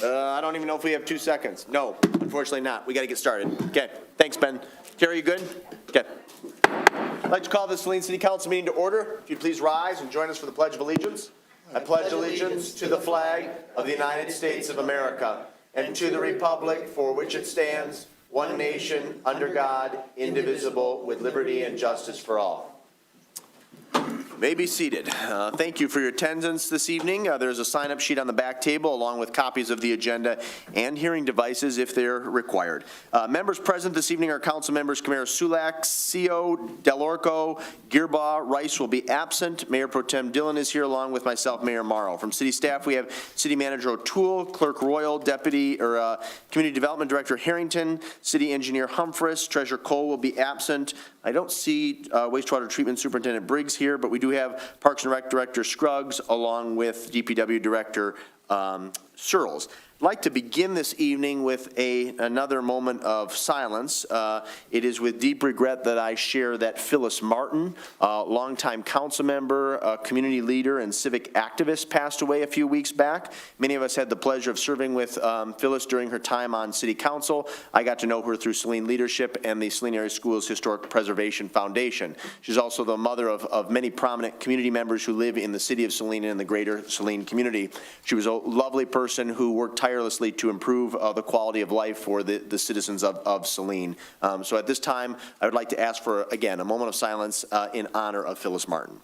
I don't even know if we have 2 seconds. No, unfortunately not. We got to get started. Okay, thanks, Ben. Terry, you good? Okay. I'd like to call the Saline City Council meeting to order. If you'd please rise and join us for the Pledge of Allegiance. I pledge allegiance to the flag of the United States of America and to the republic for which it stands, one nation, under God, indivisible, with liberty and justice for all. You may be seated. Thank you for your attendance this evening. There's a sign-up sheet on the back table along with copies of the agenda and hearing devices if they're required. Members present this evening are Council Members Camara Sulak, Seo, Delorco, Gearbaugh, Rice will be absent. Mayor Pro Tem Dillon is here along with myself, Mayor Morrow. From City staff, we have City Manager O'Toole, Clerk Royal, Community Development Director Harrington, City Engineer Humphreys, Treasurer Cole will be absent. I don't see Wastewater Treatment Superintendent Briggs here, but we do have Parks and Rec Director Scruggs along with DPW Director Searles. I'd like to begin this evening with another moment of silence. It is with deep regret that I share that Phyllis Martin, a longtime council member, a community leader, and civic activist, passed away a few weeks back. Many of us had the pleasure of serving with Phyllis during her time on City Council. I got to know her through Saline Leadership and the Saline Area Schools Historic Preservation Foundation. She's also the mother of many prominent community members who live in the city of Saline and in the greater Saline community. She was a lovely person who worked tirelessly to improve the quality of life for the citizens of Saline. So at this time, I would like to ask for, again, a moment of silence in honor of Phyllis Martin.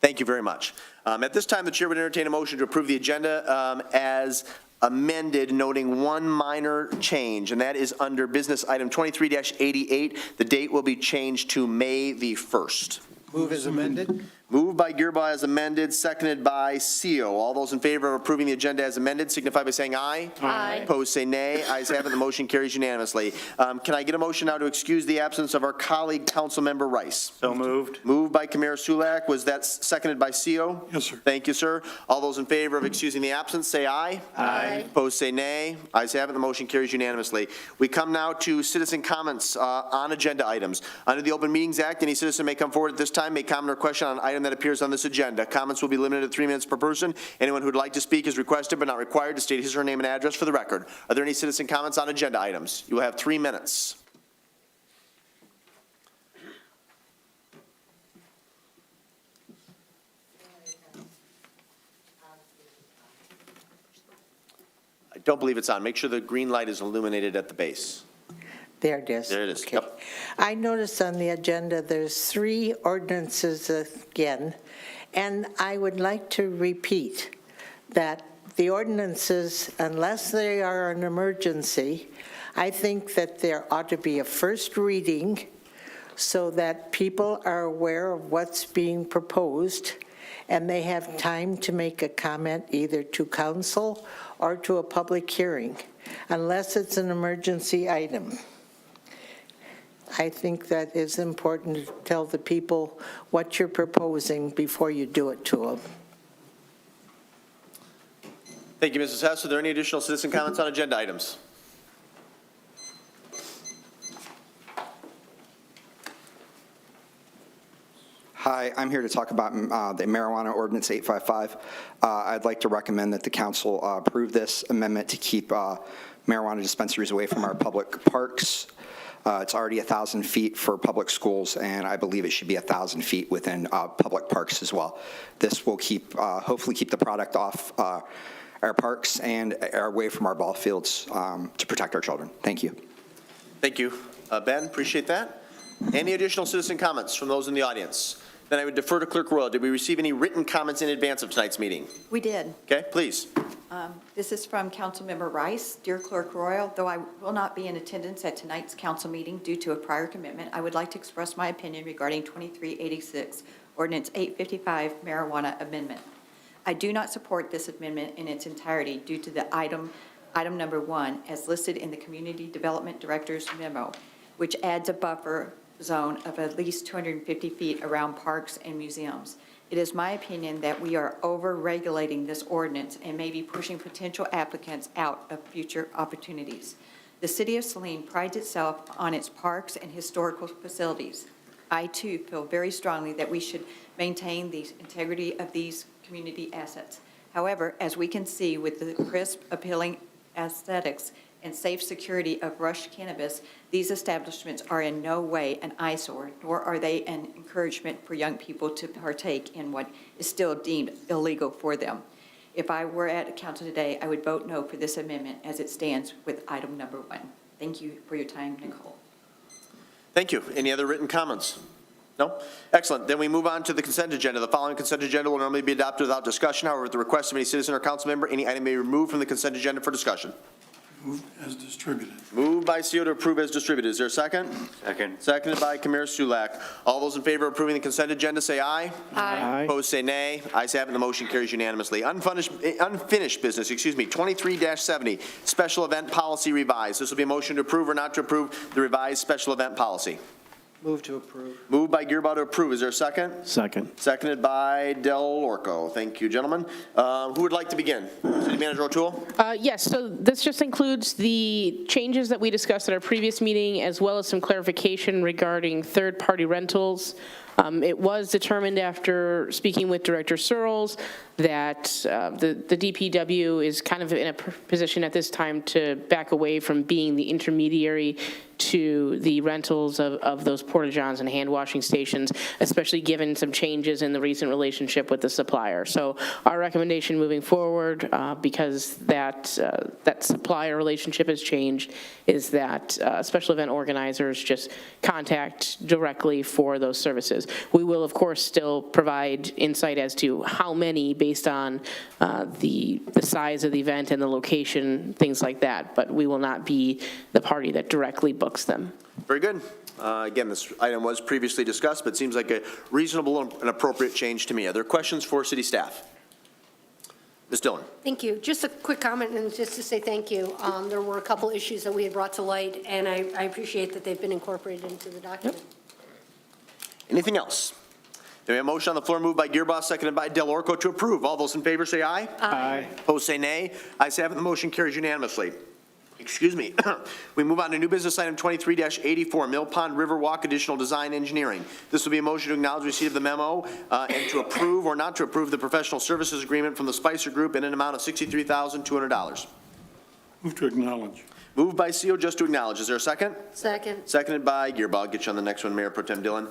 Thank you very much. At this time, the chair would entertain a motion to approve the agenda as amended, noting one minor change, and that is under business item 23-88. The date will be changed to May the 1st. Move as amended. Moved by Gearbaugh as amended, seconded by Seo. All those in favor of approving the agenda as amended signify by saying aye. Aye. Opposed say nay. Ayes have it. The motion carries unanimously. Can I get a motion now to excuse the absence of our colleague, Councilmember Rice? So moved. Moved by Camara Sulak. Was that seconded by Seo? Yes, sir. Thank you, sir. All those in favor of excusing the absence say aye. Aye. Opposed say nay. Ayes have it. The motion carries unanimously. We come now to citizen comments on agenda items. Under the Open Meetings Act, any citizen may come forward at this time, make comment or question on an item that appears on this agenda. Comments will be limited to 3 minutes per person. Anyone who would like to speak is requested but not required to state his or her name and address for the record. Are there any citizen comments on agenda items? You will have 3 minutes. I don't believe it's on. Make sure the green light is illuminated at the base. There it is. There it is. Okay. Yep. I noticed on the agenda there's 3 ordinances again, and I would like to repeat that the ordinances, unless they are an emergency, I think that there ought to be a first reading so that people are aware of what's being proposed and they have time to make a comment either to council or to a public hearing, unless it's an emergency item. I think that is important to tell the people what you're proposing before you do it to them. Thank you, Mrs. Hess. Are there any additional citizen comments on agenda items? Hi, I'm here to talk about the marijuana ordinance 855. I'd like to recommend that the council approve this amendment to keep marijuana dispensaries away from our public parks. It's already 1,000 feet for public schools, and I believe it should be 1,000 feet within public parks as well. This will keep, hopefully keep the product off our parks and away from our ball fields to protect our children. Thank you. Thank you. Ben, appreciate that. Any additional citizen comments from those in the audience? Then I would defer to Clerk Royal. Did we receive any written comments in advance of tonight's meeting? We did. Okay, please. This is from Councilmember Rice. Dear Clerk Royal, though I will not be in attendance at tonight's council meeting due to a prior commitment, I would like to express my opinion regarding 2386, Ordinance 855 Marijuana Amendment. I do not support this amendment in its entirety due to the item number 1 as listed in the Community Development Director's memo, which adds a buffer zone of at least 250 feet around parks and museums. It is my opinion that we are over-regulating this ordinance and may be pushing potential applicants out of future opportunities. The city of Saline prides itself on its parks and historical facilities. I too feel very strongly that we should maintain the integrity of these community assets. However, as we can see with the crisp, appealing aesthetics and safe security of Rush Cannabis, these establishments are in no way an eyesore, nor are they an encouragement for young people to partake in what is still deemed illegal for them. If I were at council today, I would vote no for this amendment as it stands with item number 1. Thank you for your time, Nicole. Thank you. Any other written comments? No? Excellent. Then we move on to the consent agenda. The following consent agenda will normally be adopted without discussion. However, at the request of any citizen or council member, any item may be removed from the consent agenda for discussion. Moved as distributed. Moved by CO to approve as distributed. Is there a second? Second. Seconded by Kamir Sulak. All those in favor of approving the consent agenda, say aye. Aye. Opposed, say nay. Ayes have it, and the motion carries unanimously. Unfinished business, 23-70, special event policy revised. This will be a motion to approve or not to approve the revised special event policy. Move to approve. Moved by Gearbout to approve. Is there a second? Second. Seconded by Del Orco. Thank you, gentlemen. Who would like to begin? City Manager O'Toole? Yes, so this just includes the changes that we discussed at our previous meeting, as well as some clarification regarding third-party rentals. It was determined after speaking with Director Searles that the DPW is kind of in a position at this time to back away from being the intermediary to the rentals of those porta-johns and hand washing stations, especially given some changes in the recent relationship with the supplier. So our recommendation moving forward, because that supplier relationship has changed, is that special event organizers just contact directly for those services. We will, of course, still provide insight as to how many based on the size of the event and the location, things like that, but we will not be the party that directly books them. Very good. Again, this item was previously discussed, but seems like a reasonable and appropriate change to me. Are there questions for city staff? Ms. Dillon. Thank you. Just a quick comment and just to say thank you. There were a couple issues that we had brought to light, and I appreciate that they've been incorporated into the document. Anything else? Then we have a motion on the floor moved by Gearboss, seconded by Del Orco to approve. All those in favor say aye. Aye. Opposed say nay. Ayes have it, the motion carries unanimously. Excuse me. We move on to new business item 23-84, Mill Pond Riverwalk Additional Design Engineering. This will be a motion to acknowledge receipt of the memo and to approve or not to approve the professional services agreement from the Spicer Group in an amount of $63,200. Move to acknowledge. Moved by CO just to acknowledge. Is there a second? Second. Seconded by Gearboss. I'll get you on the next one, Mayor Pro Tem Dillon.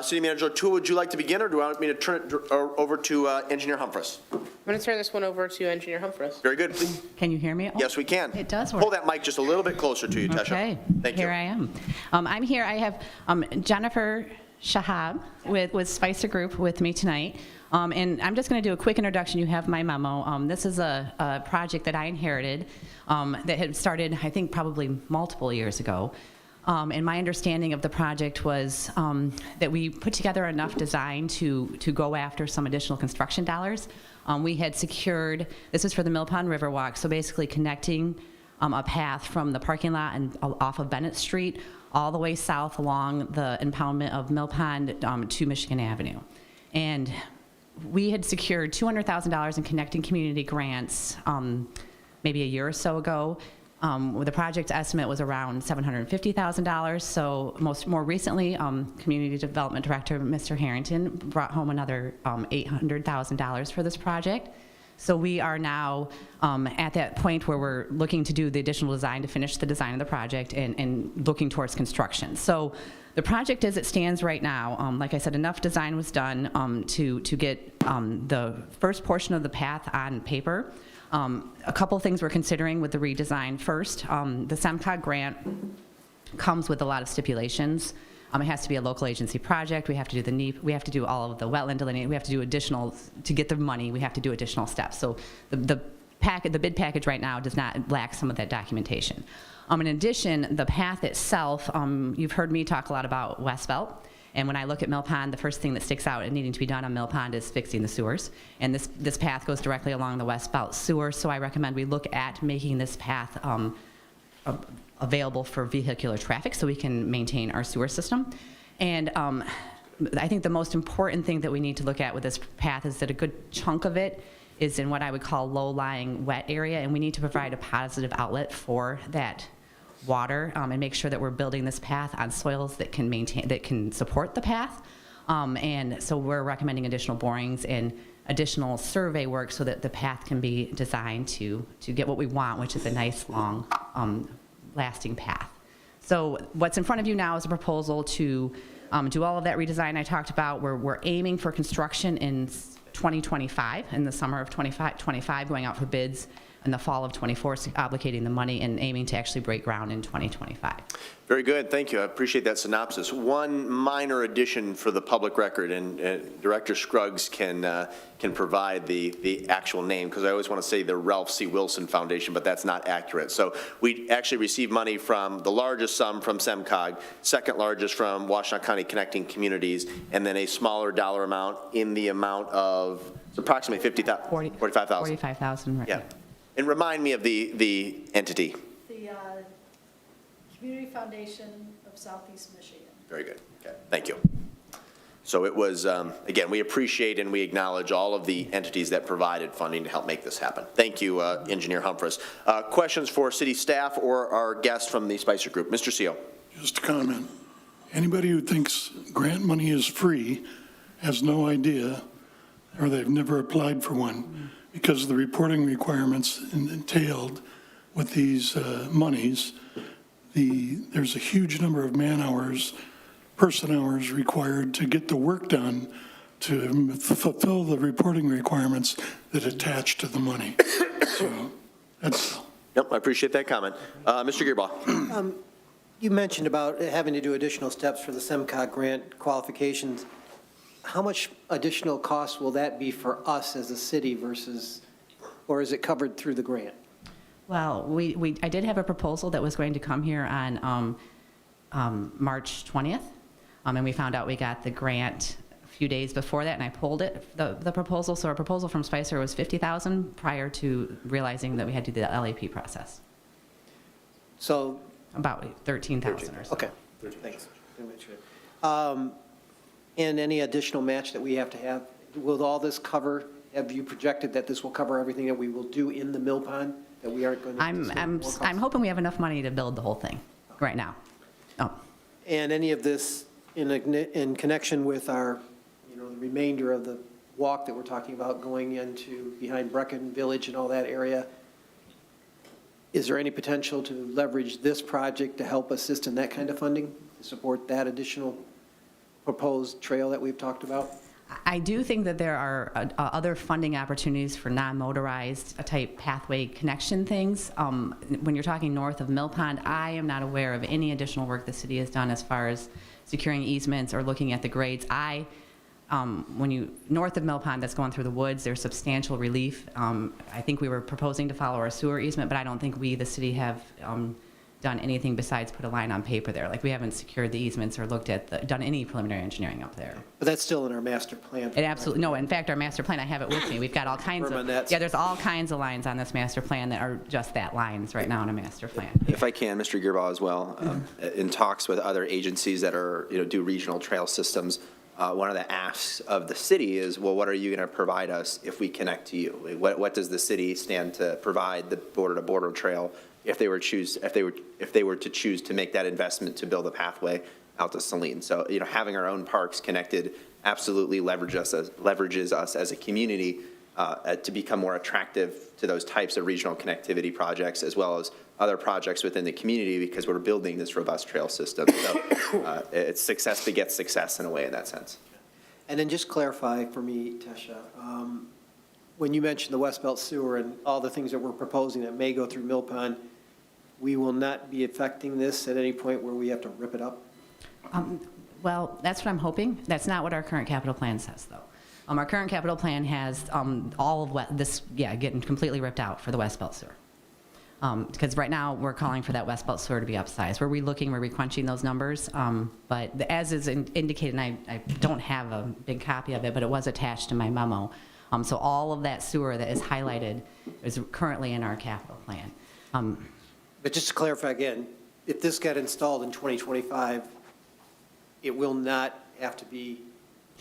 City Manager O'Toole, would you like to begin, or do you want me to turn it over to Engineer Humphreys? I'm going to turn this one over to Engineer Humphreys. Very good. Please. Can you hear me? Yes, we can. It does work. Pull that mic just a little bit closer to you, Tesha. Okay, Thank you. here I am. I'm here, I have Jennifer Shahab with Spicer Group with me tonight. And I'm just going to do a quick introduction. You have my memo. This is a project that I inherited that had started, I think, probably multiple years ago. And my understanding of the project was that we put together enough design to go after some additional construction dollars. We had secured, this is for the Mill Pond Riverwalk, so basically connecting a path from the parking lot and off of Bennett Street all the way south along the impoundment of Mill Pond to Michigan Avenue. And we had secured $200,000 in connecting community grants maybe a year or so ago. The project estimate was around $750,000. So more recently, Community Development Director, Mr. Harrington, brought home another $800,000 for this project. So we are now at that point where we're looking to do the additional design to finish the design of the project and looking towards construction. So the project as it stands right now, like I said, enough design was done to get the first portion of the path on paper. A couple things we're considering with the redesign. First, the SEMCOG grant comes with a lot of stipulations. It has to be a local agency project. We have to do the NEP. We have to do all of the wetland delineation. We have to do additional, to get the money, we have to do additional steps. So the bid package right now does not lack some of that documentation. In addition, the path itself, you've heard me talk a lot about West Belt. And when I look at Mill Pond, the first thing that sticks out and needing to be done on Mill Pond is fixing the sewers. And this path goes directly along the West Belt sewer, so I recommend we look at making this path available for vehicular traffic so we can maintain our sewer system. And I think the most important thing that we need to look at with this path is that a good chunk of it is in what I would call low-lying wet area, and we need to provide a positive outlet for that water and make sure that we're building this path on soils that can maintain, that can support the path. And so we're recommending additional borings and additional survey work so that the path can be designed to get what we want, which is a nice, long, lasting path. So what's in front of you now is a proposal to do all of that redesign I talked about. We're aiming for construction in 2025, in the summer of 25, going out for bids in the fall of 24, obligating the money and aiming to actually break ground in 2025. Very good, thank you. I appreciate that synopsis. One minor addition for the public record, and Director Scruggs can provide the actual name, because I always want to say the Ralph C. Wilson Foundation, but that's not accurate. So we actually received money from the largest sum from SEMCOG, second largest from Washtenaw County Connecting Communities, and then a smaller dollar amount in the amount of approximately 45,000. 45,000, right. Yeah. And remind me of the entity. The Community Foundation of Southeast Michigan. Very good. Okay, thank you. So it was, again, we appreciate and we acknowledge all of the entities that provided funding to help make this happen. Thank you, Engineer Humphreys. Questions for city staff or our guest from the Spicer Group? Mr. Seal. Just a comment. Anybody who thinks grant money is free has no idea, or they've never applied for one, because of the reporting requirements entailed with these monies. There's a huge number of man-hours, person-hours required to get the work done to fulfill the reporting requirements that attach to the money. So that's all. Yep, I appreciate that comment. Mr. Gearbaugh. You mentioned about having to do additional steps for the SEMCOG grant qualifications. How much additional cost will that be for us as a city versus, or is it covered through the grant? Well, I did have a proposal that was going to come here on March 20th, and we found out we got the grant a few days before that, and I pulled it, the proposal. So our proposal from Spicer was $50,000 prior to realizing that we had to do the LAP process. So, About 13,000 or so. okay, thanks. And any additional match that we have to have, will all this cover, have you projected that this will cover everything that we will do in the mill pond, that we aren't going to? I'm hoping we have enough money to build the whole thing right now. Oh. And any of this in connection with our, the remainder of the walk that we're talking about going into behind Brecken Village and all that area, is there any potential to leverage this project to help assist in that kind of funding, to support that additional proposed trail that we've talked about? I do think that there are other funding opportunities for non-motorized type pathway connection things. When you're talking north of Mill Pond, I am not aware of any additional work the city has done as far as securing easements or looking at the grades. North of Mill Pond, that's going through the woods, there's substantial relief. I think we were proposing to follow our sewer easement, but I don't think we, the city, have done anything besides put a line on paper there. Like, we haven't secured the easements or looked at done any preliminary engineering up there. But that's still in our master plan. It absolutely, no, in fact, our master plan, I have it with me. We've got all kinds of, there's all kinds of lines on this master plan that are just that, lines right now in a master plan. If I can, Mr. Gearbaugh as well, in talks with other agencies that are, do regional trail systems, one of the asks of the city is, well, what are you going to provide us if we connect to you? What does the city stand to provide the border-to-border trail if they were to choose to make that investment to build a pathway out to Saline? So, having our own parks connected absolutely leverages us as a community to become more attractive to those types of regional connectivity projects, as well as other projects within the community, because we're building this robust trail system. So it's success begets success in a way in that sense. And then just clarify for me, Tesha, when you mentioned the West Belt Sewer and all the things that we're proposing that may go through Mill Pond, we will not be affecting this at any point where we have to rip it up? Well, that's what I'm hoping. That's not what our current capital plan says, though. Our current capital plan has all of this, getting completely ripped out for the West Belt Sewer. Because right now, we're calling for that West Belt Sewer to be upsized. We're requenching those numbers, but as is indicated, and I don't have a big copy of it, but it was attached to my memo. So all of that sewer that is highlighted is currently in our capital plan. But just to clarify again, if this got installed in 2025, it will not have to be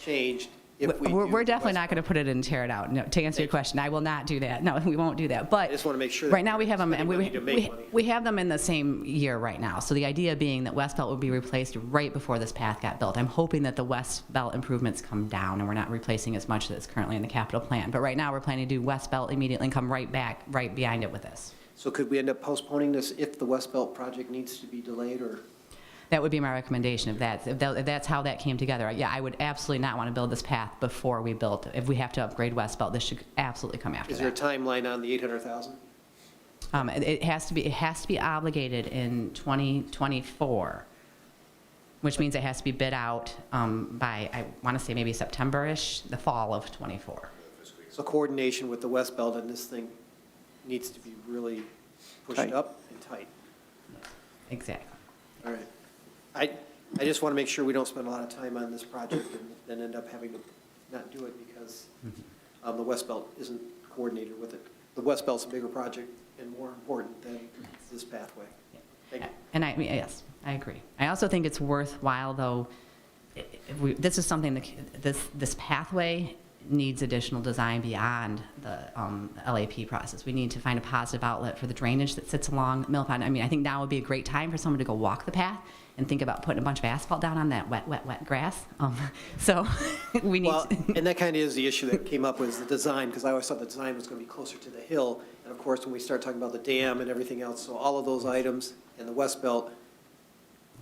changed if we do. We're definitely West not going to put it in and tear it out. No, to answer your question, I will not do that. No, we won't do that. But I just want to make sure that right now we have them, and spending money to make money. we have them in the same year right now. So the idea being that West Belt would be replaced right before this path got built. I'm hoping that the West Belt improvements come down and we're not replacing as much that's currently in the capital plan. But right now we're planning to do West Belt immediately and come right back, right behind it with this. So could we end up postponing this if the West Belt project needs to be delayed, or? That would be my recommendation if that's how that came together. Yeah, I would absolutely not want to build this path before we build it. If we have to upgrade West Belt, this should absolutely come after Is there a that. timeline on the 800,000? It has to be obligated in 2024, which means it has to be bid out by, I want to say maybe September-ish, the fall of '24. So coordination with the West Belt and this thing needs to be really pushed Tight. up and tight. Exactly. All right. I just want to make sure we don't spend a lot of time on this project and then end up having to not do it because the West Belt isn't coordinated with it. The West Belt's a bigger project and more important than this pathway. Thank you. And yes, I agree. I also think it's worthwhile, though, this is something that, this pathway needs additional design beyond the LAP process. We need to find a positive outlet for the drainage that sits along Mill Pond. I mean, I think now would be a great time for someone to go walk the path and think about putting a bunch of asphalt down on that wet grass. So we need. Well, and that kind of is the issue that came up was the design, because I always thought the design was going to be closer to the hill. And of course, when we start talking about the dam and everything else, so all of those items in the West Belt,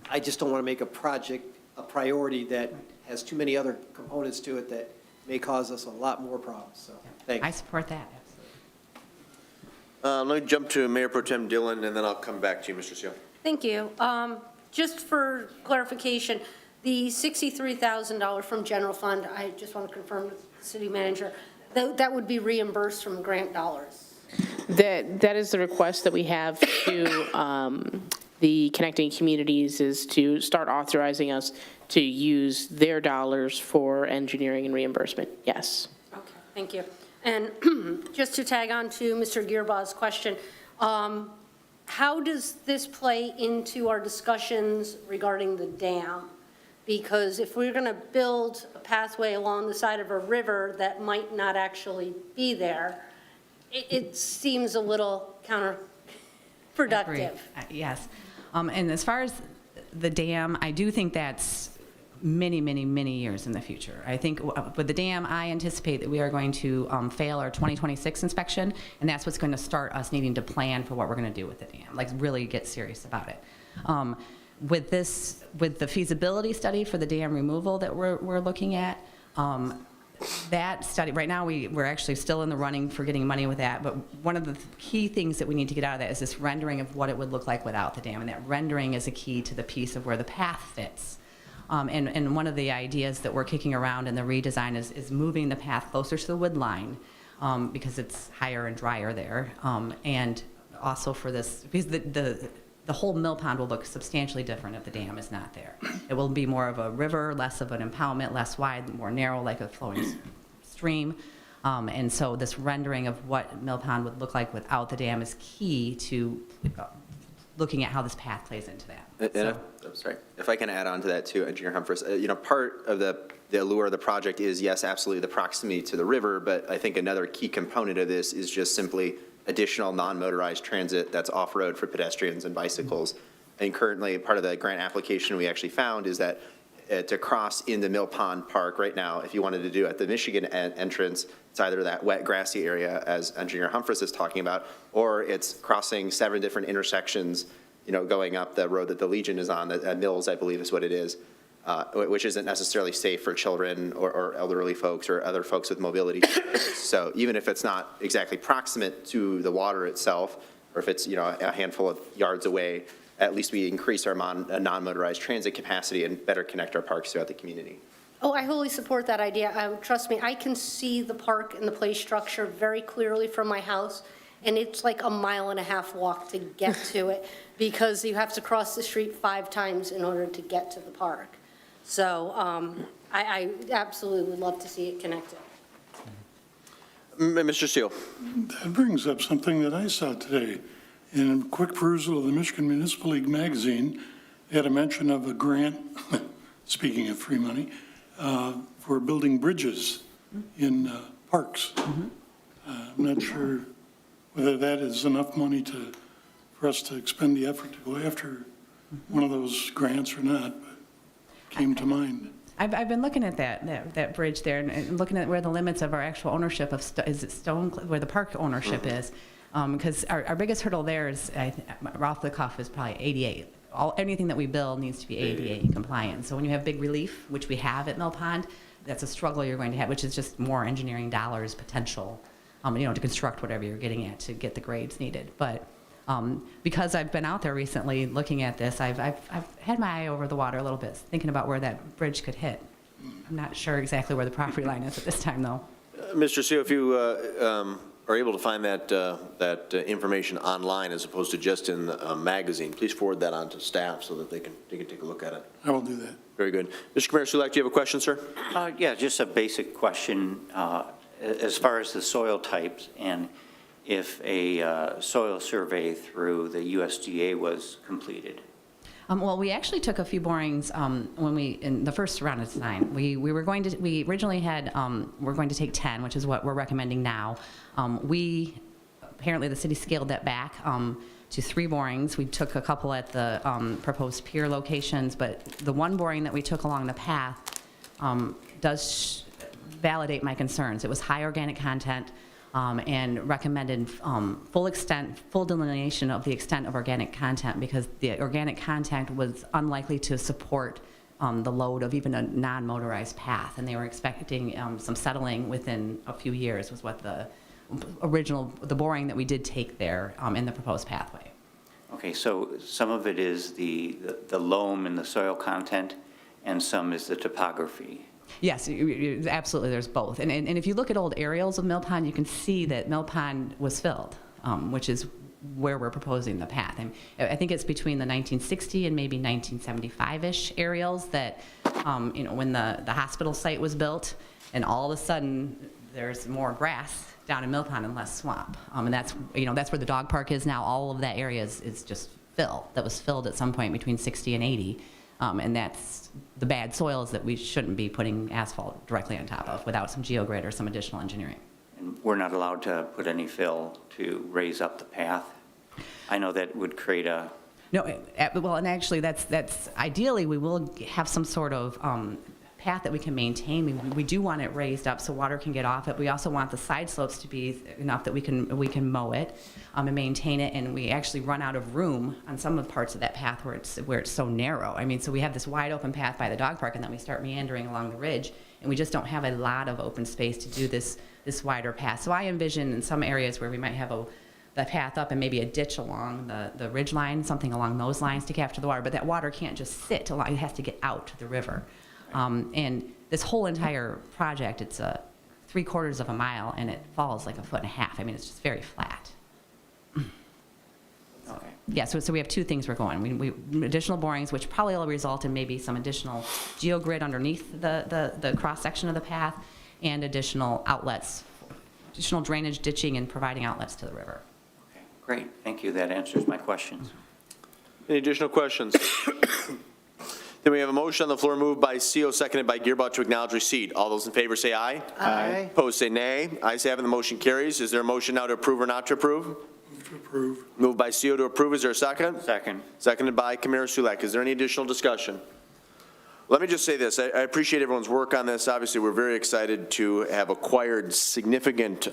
I just don't want to make a project a priority that has too many other components to it that may cause us a lot more problems. So, thanks. I support that, absolutely. Let me jump to Mayor Pro Tem Dillon, and then I'll come back to you, Mr. Seal. Thank you. Just for clarification, the $63,000 from general fund, I just want to confirm with the city manager, that would be reimbursed from grant dollars. That is the request that we have to the Connecting Communities, is to start authorizing us to use their dollars for engineering and reimbursement. Yes. Okay, thank you. And just to tag on to Mr. Gearbaugh's question, how does this play into our discussions regarding the dam? Because if we're going to build a pathway along the side of a river that might not actually be there, it seems a little counterproductive. Yes. And as far as the dam, I do think that's many, many, many years in the future. I think with the dam, I anticipate that we are going to fail our 2026 inspection, and that's what's going to start us needing to plan for what we're going to do with the dam, like really get serious about it. With the feasibility study for the dam removal that we're looking at, that study, right now we're actually still in the running for getting money with that, but one of the key things that we need to get out of that is this rendering of what it would look like without the dam, and that rendering is a key to the piece of where the path fits. And one of the ideas that we're kicking around in the redesign is moving the path closer to the wood line because it's higher and drier there, and also for this, because the whole mill pond will look substantially different if the dam is not there. It will be more of a river, less of an impoundment, less wide, more narrow, like a flowing stream. And so this rendering of what mill pond would look like without the dam is key to looking at how this path plays into that. I'm sorry, if I can add on to that too, Engineer Humphreys, part of the allure of the project is, yes, absolutely the proximity to the river, but I think another key component of this is just simply additional non-motorized transit that's off-road for pedestrians and bicycles. And currently, part of the grant application we actually found is that to cross into Mill Pond Park right now, if you wanted to do at the Michigan entrance, it's either that wet grassy area, as Engineer Humphreys is talking about, or it's crossing 7 different intersections, going up the road that the Legion is on, at Mills, I believe is what it is, which isn't necessarily safe for children or elderly folks or other folks with mobility. So even if it's not exactly proximate to the water itself, or if it's, a handful of yards away, at least we increase our non-motorized transit capacity and better connect our parks throughout the community. Oh, I wholly support that idea. Trust me, I can see the park and the play structure very clearly from my house, and it's like a 1.5 mile walk to get to it because you have to cross the street 5 times in order to get to the park. So I absolutely would love to see it connected. Mr. Seal. That brings up something that I saw today. In a quick perusal of the Michigan Municipal League magazine, they had a mention of a grant, speaking of free money, for building bridges in parks. I'm not sure whether that is enough money for us to expend the effort to go after one of those grants or not, but it came to mind. I've been looking at that bridge there and looking at where the limits of our actual ownership of, is it Stone, where the park ownership is? Because our biggest hurdle there is, off the cuff, is probably 88. Anything that we build needs to be ADA compliant. So when you have big relief, which we have at Mill Pond, that's a struggle you're going to have, which is just more engineering dollars potential, to construct whatever you're getting at to get the grades needed. But because I've been out there recently looking at this, I've had my eye over the water a little bit, thinking about where that bridge could hit. I'm not sure exactly where the property line is at this time, though. Mr. Seo, if you are able to find that information online as opposed to just in a magazine, please forward that on to staff so that they can take a look at it. I will do that. Very good. Mr. Commander Sulek, do you have a question, sir? Yeah, just a basic question as far as the soil types, and if a soil survey through the USDA was completed. Well, we actually took a few borings in the first round of design. We originally had, we're going to take 10, which is what we're recommending now. Apparently the city scaled that back to 3 borings. We took a couple at the proposed pier locations, but the one boring that we took along the path does validate my concerns. It was high organic content, and recommended full delineation of the extent of organic content, because the organic content was unlikely to support the load of even a non-motorized path, and they were expecting some settling within a few years was what the boring that we did take there in the proposed pathway. Okay, so some of it is the loam and the soil content, and some is the topography. Yes, absolutely, there's both. And if you look at old aerials of Mill Pond, you can see that Mill Pond was filled, which is where we're proposing the path. And I think it's between the 1960 and maybe 1975-ish aerials that, when the hospital site was built, and all of a sudden there's more grass down in Mill Pond and less swamp. And that's where the dog park is now. All of that area is just fill. That was filled at some point between 60 and 80. And that's the bad soils that we shouldn't be putting asphalt directly on top of without some geogrid or some additional engineering. And we're not allowed to put any fill to raise up the path? I know that would create a... No, well, and actually that's ideally we will have some sort of path that we can maintain. We do want it raised up so water can get off it. We also want the side slopes to be enough that we can mow it and maintain it. And we actually run out of room on some of the parts of that path where it's so narrow. I mean, so we have this wide open path by the dog park, and then we start meandering along the ridge, and we just don't have a lot of open space to do this wider path. So I envision in some areas where we might have the path up and maybe a ditch along the ridge line, something along those lines to capture the water. But that water can't just sit along; it has to get out to the river. And this whole entire project, it's 3/4 of a mile, and it falls like 1.5 feet. I mean, it's just very flat. Okay. Yeah, so we have 2 things we're going. We additional borings, which probably will result in maybe some additional geogrid underneath the cross-section of the path, and additional outlets, additional drainage, ditching, and providing outlets to the river. Okay, great. Thank you. That answers my questions. Any additional questions? Then we have a motion on the floor moved by Seo, seconded by Gearbaugh to acknowledge receipt. All those in favor say aye. Aye. Opposed say nay. Ayes have it, the motion carries. Is there a motion now to approve or not to approve? Move to approve. Moved by Seo to approve. Is there a second? Second. Seconded by Commander Sulek. Is there any additional discussion? Let me just say this. I appreciate everyone's work on this. Obviously, we're very excited to have acquired significant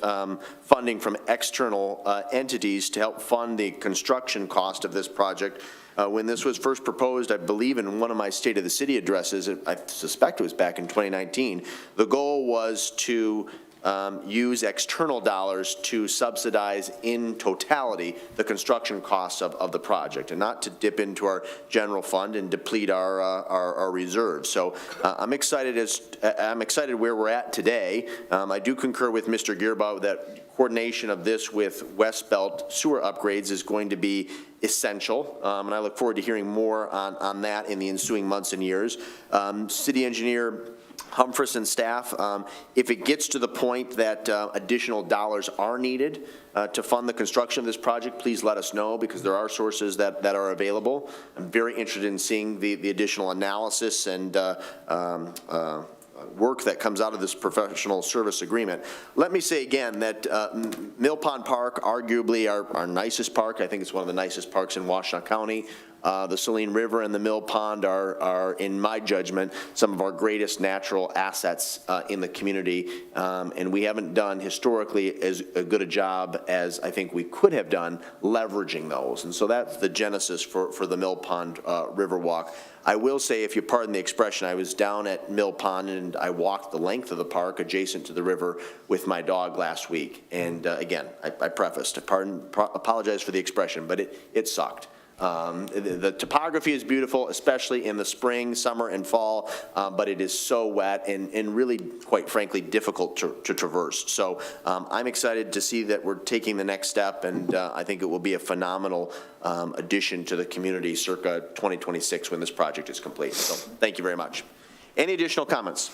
funding from external entities to help fund the construction cost of this project. When this was first proposed, I believe in one of my State of the City addresses, I suspect it was back in 2019, the goal was to use external dollars to subsidize in totality the construction costs of the project, and not to dip into our general fund and deplete our reserves. So I'm excited where we're at today. I do concur with Mr. Gearbaugh that coordination of this with West Belt sewer upgrades is going to be essential, and I look forward to hearing more on that in the ensuing months and years. City Engineer Humphreys and staff, if it gets to the point that additional dollars are needed to fund the construction of this project, please let us know, because there are sources that are available. I'm very interested in seeing the additional analysis and work that comes out of this professional service agreement. Let me say again that Mill Pond Park, arguably our nicest park, I think it's one of the nicest parks in Washtenaw County. The Saline River and the Mill Pond are, in my judgment, some of our greatest natural assets in the community, and we haven't done historically as good a job as I think we could have done leveraging those. And so that's the genesis for the Mill Pond Riverwalk. I will say, if you pardon the expression, I was down at Mill Pond and I walked the length of the park adjacent to the river with my dog last week. And again, I prefaced, apologize for the expression, but it sucked. The topography is beautiful, especially in the spring, summer, and fall, but it is so wet and really, quite frankly, difficult to traverse. So I'm excited to see that we're taking the next step, and I think it will be a phenomenal addition to the community circa 2026 when this project is complete. So thank you very much. Any additional comments?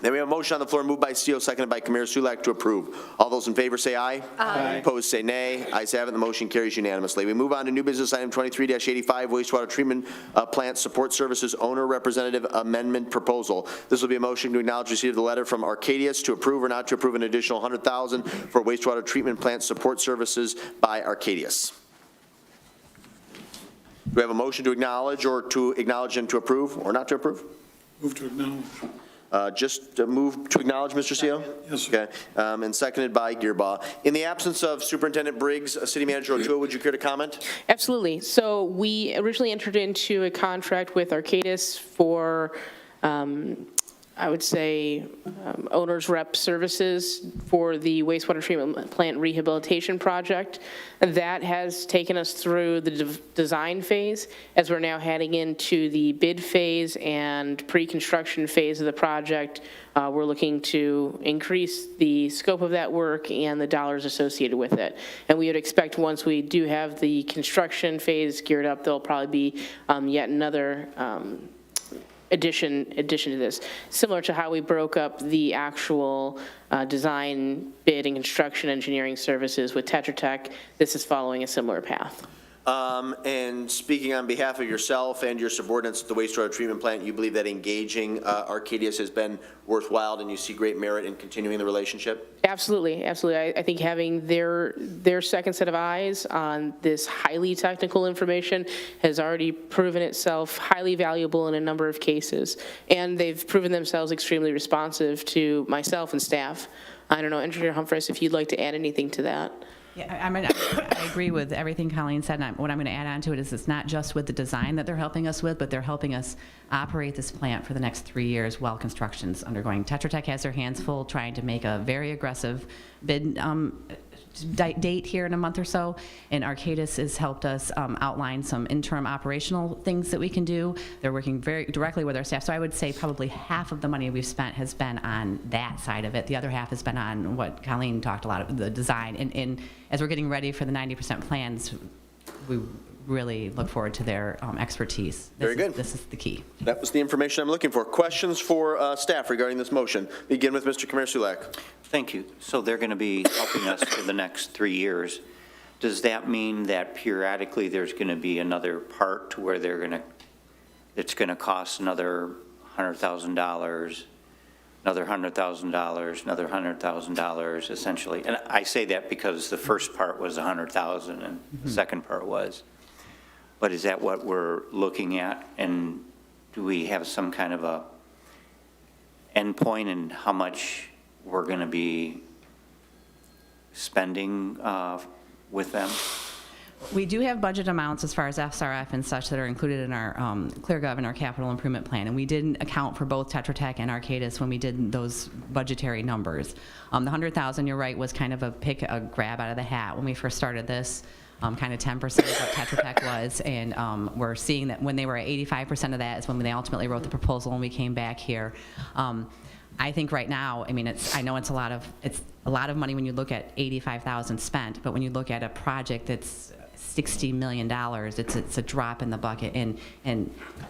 Then we have a motion on the floor moved by Steele, seconded by Kamir Sulak to approve. All those in favor say aye. Aye. Opposed say nay. Ayes have it. The motion carries unanimously. We move on to new business item 23-85, wastewater treatment plant support services owner representative amendment proposal. This will be a motion to acknowledge receipt of the letter from Arcadius to approve or not to approve an additional $100,000 for wastewater treatment plant support services by Arcadius. Do we have a motion to acknowledge and to approve or not to approve? Move to acknowledge. Just move to acknowledge, Mr. Seal? Yes, sir. Okay, and seconded by Gearbaugh. In the absence of Superintendent Briggs, City Manager O'Toole, would you care to comment? Absolutely. So we originally entered into a contract with Arcadis for, I would say, owner's rep services for the wastewater treatment plant rehabilitation project. That has taken us through the design phase, as we're now heading into the bid phase and pre-construction phase of the project. We're looking to increase the scope of that work and the dollars associated with it. And we would expect once we do have the construction phase geared up, there'll probably be yet another addition to this, similar to how we broke up the actual design, bid, and construction engineering services with Tetra Tech. This is following a similar path. And speaking on behalf of yourself and your subordinates at the wastewater treatment plant, you believe that engaging Arcadius has been worthwhile and you see great merit in continuing the relationship? Absolutely, absolutely. I think having their second set of eyes on this highly technical information has already proven itself highly valuable in a number of cases. And they've proven themselves extremely responsive to myself and staff. I don't know, Engineer Humphreys, if you'd like to add anything to that. Yeah, I mean, I agree with everything Colleen said, and what I'm going to add on to it is it's not just with the design that they're helping us with, but they're helping us operate this plant for the next 3 years while construction's undergoing. Tetra Tech has their hands full trying to make a very aggressive bid date here in a month or so, and Arcadis has helped us outline some interim operational things that we can do. They're working very directly with our staff, so I would say probably half of the money we've spent has been on that side of it. The other half has been on what Colleen talked a lot of, the design, and as we're getting ready for the 90% plans, we really look forward to their expertise. Very good. This is the key. That was the information I'm looking for. Questions for staff regarding this motion? Begin with Mr. Kamir Sulak. Thank you. So they're going to be helping us for the next 3 years. Does that mean that periodically there's going to be another part to where it's going to cost another $100,000, another $100,000, another $100,000 essentially? And I say that because the first part was $100,000 and the second part was. But is that what we're looking at? And do we have some kind of a endpoint in how much we're going to be spending with them? We do have budget amounts as far as SRF and such that are included in our ClearGov and our capital improvement plan, and we didn't account for both Tetra Tech and Arcadis when we did those budgetary numbers. The $100,000, you're right, was kind of a grab out of the hat when we first started this. Kind of 10% of what Tetra Tech was, and we're seeing that when they were at 85% of that is when they ultimately wrote the proposal and we came back here. I think right now, I mean, I know it's a lot of money when you look at 85,000 spent, but when you look at a project that's $60 million, it's a drop in the bucket, and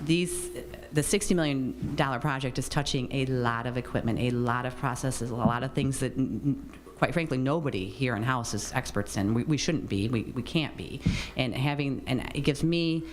the $60 million project is touching a lot of equipment, a lot of processes, a lot of things that quite frankly, nobody here in-house is experts in. We shouldn't be, we can't be. And it gives me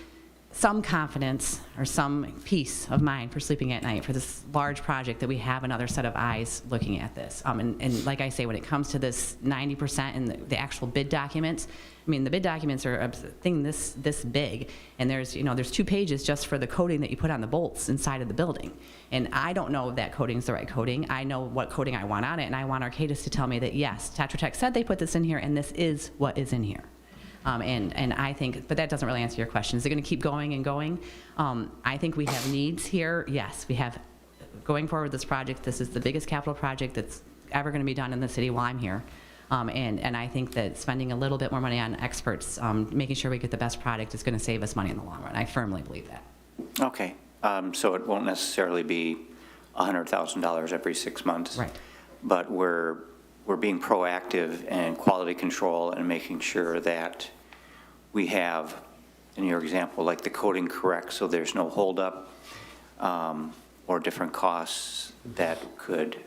some confidence or some peace of mind for sleeping at night for this large project that we have another set of eyes looking at this. And like I say, when it comes to this 90% and the actual bid documents, I mean, the bid documents are a thing this big, and there's 2 pages just for the coating that you put on the bolts inside of the building. And I don't know if that coating's the right coating. I know what coating I want on it, and I want Arcadis to tell me that, yes, Tetra Tech said they put this in here, and this is what is in here. And I think, but that doesn't really answer your question. Is it going to keep going and going? I think we have needs here. Yes, we have, going forward with this project, this is the biggest capital project that's ever going to be done in the city while I'm here. And I think that spending a little bit more money on experts, making sure we get the best product is going to save us money in the long run. I firmly believe that. Okay, so it won't necessarily be $100,000 every 6 months. Right. But we're being proactive in quality control and making sure that we have, in your example, like the coating correct, so there's no holdup or different costs that could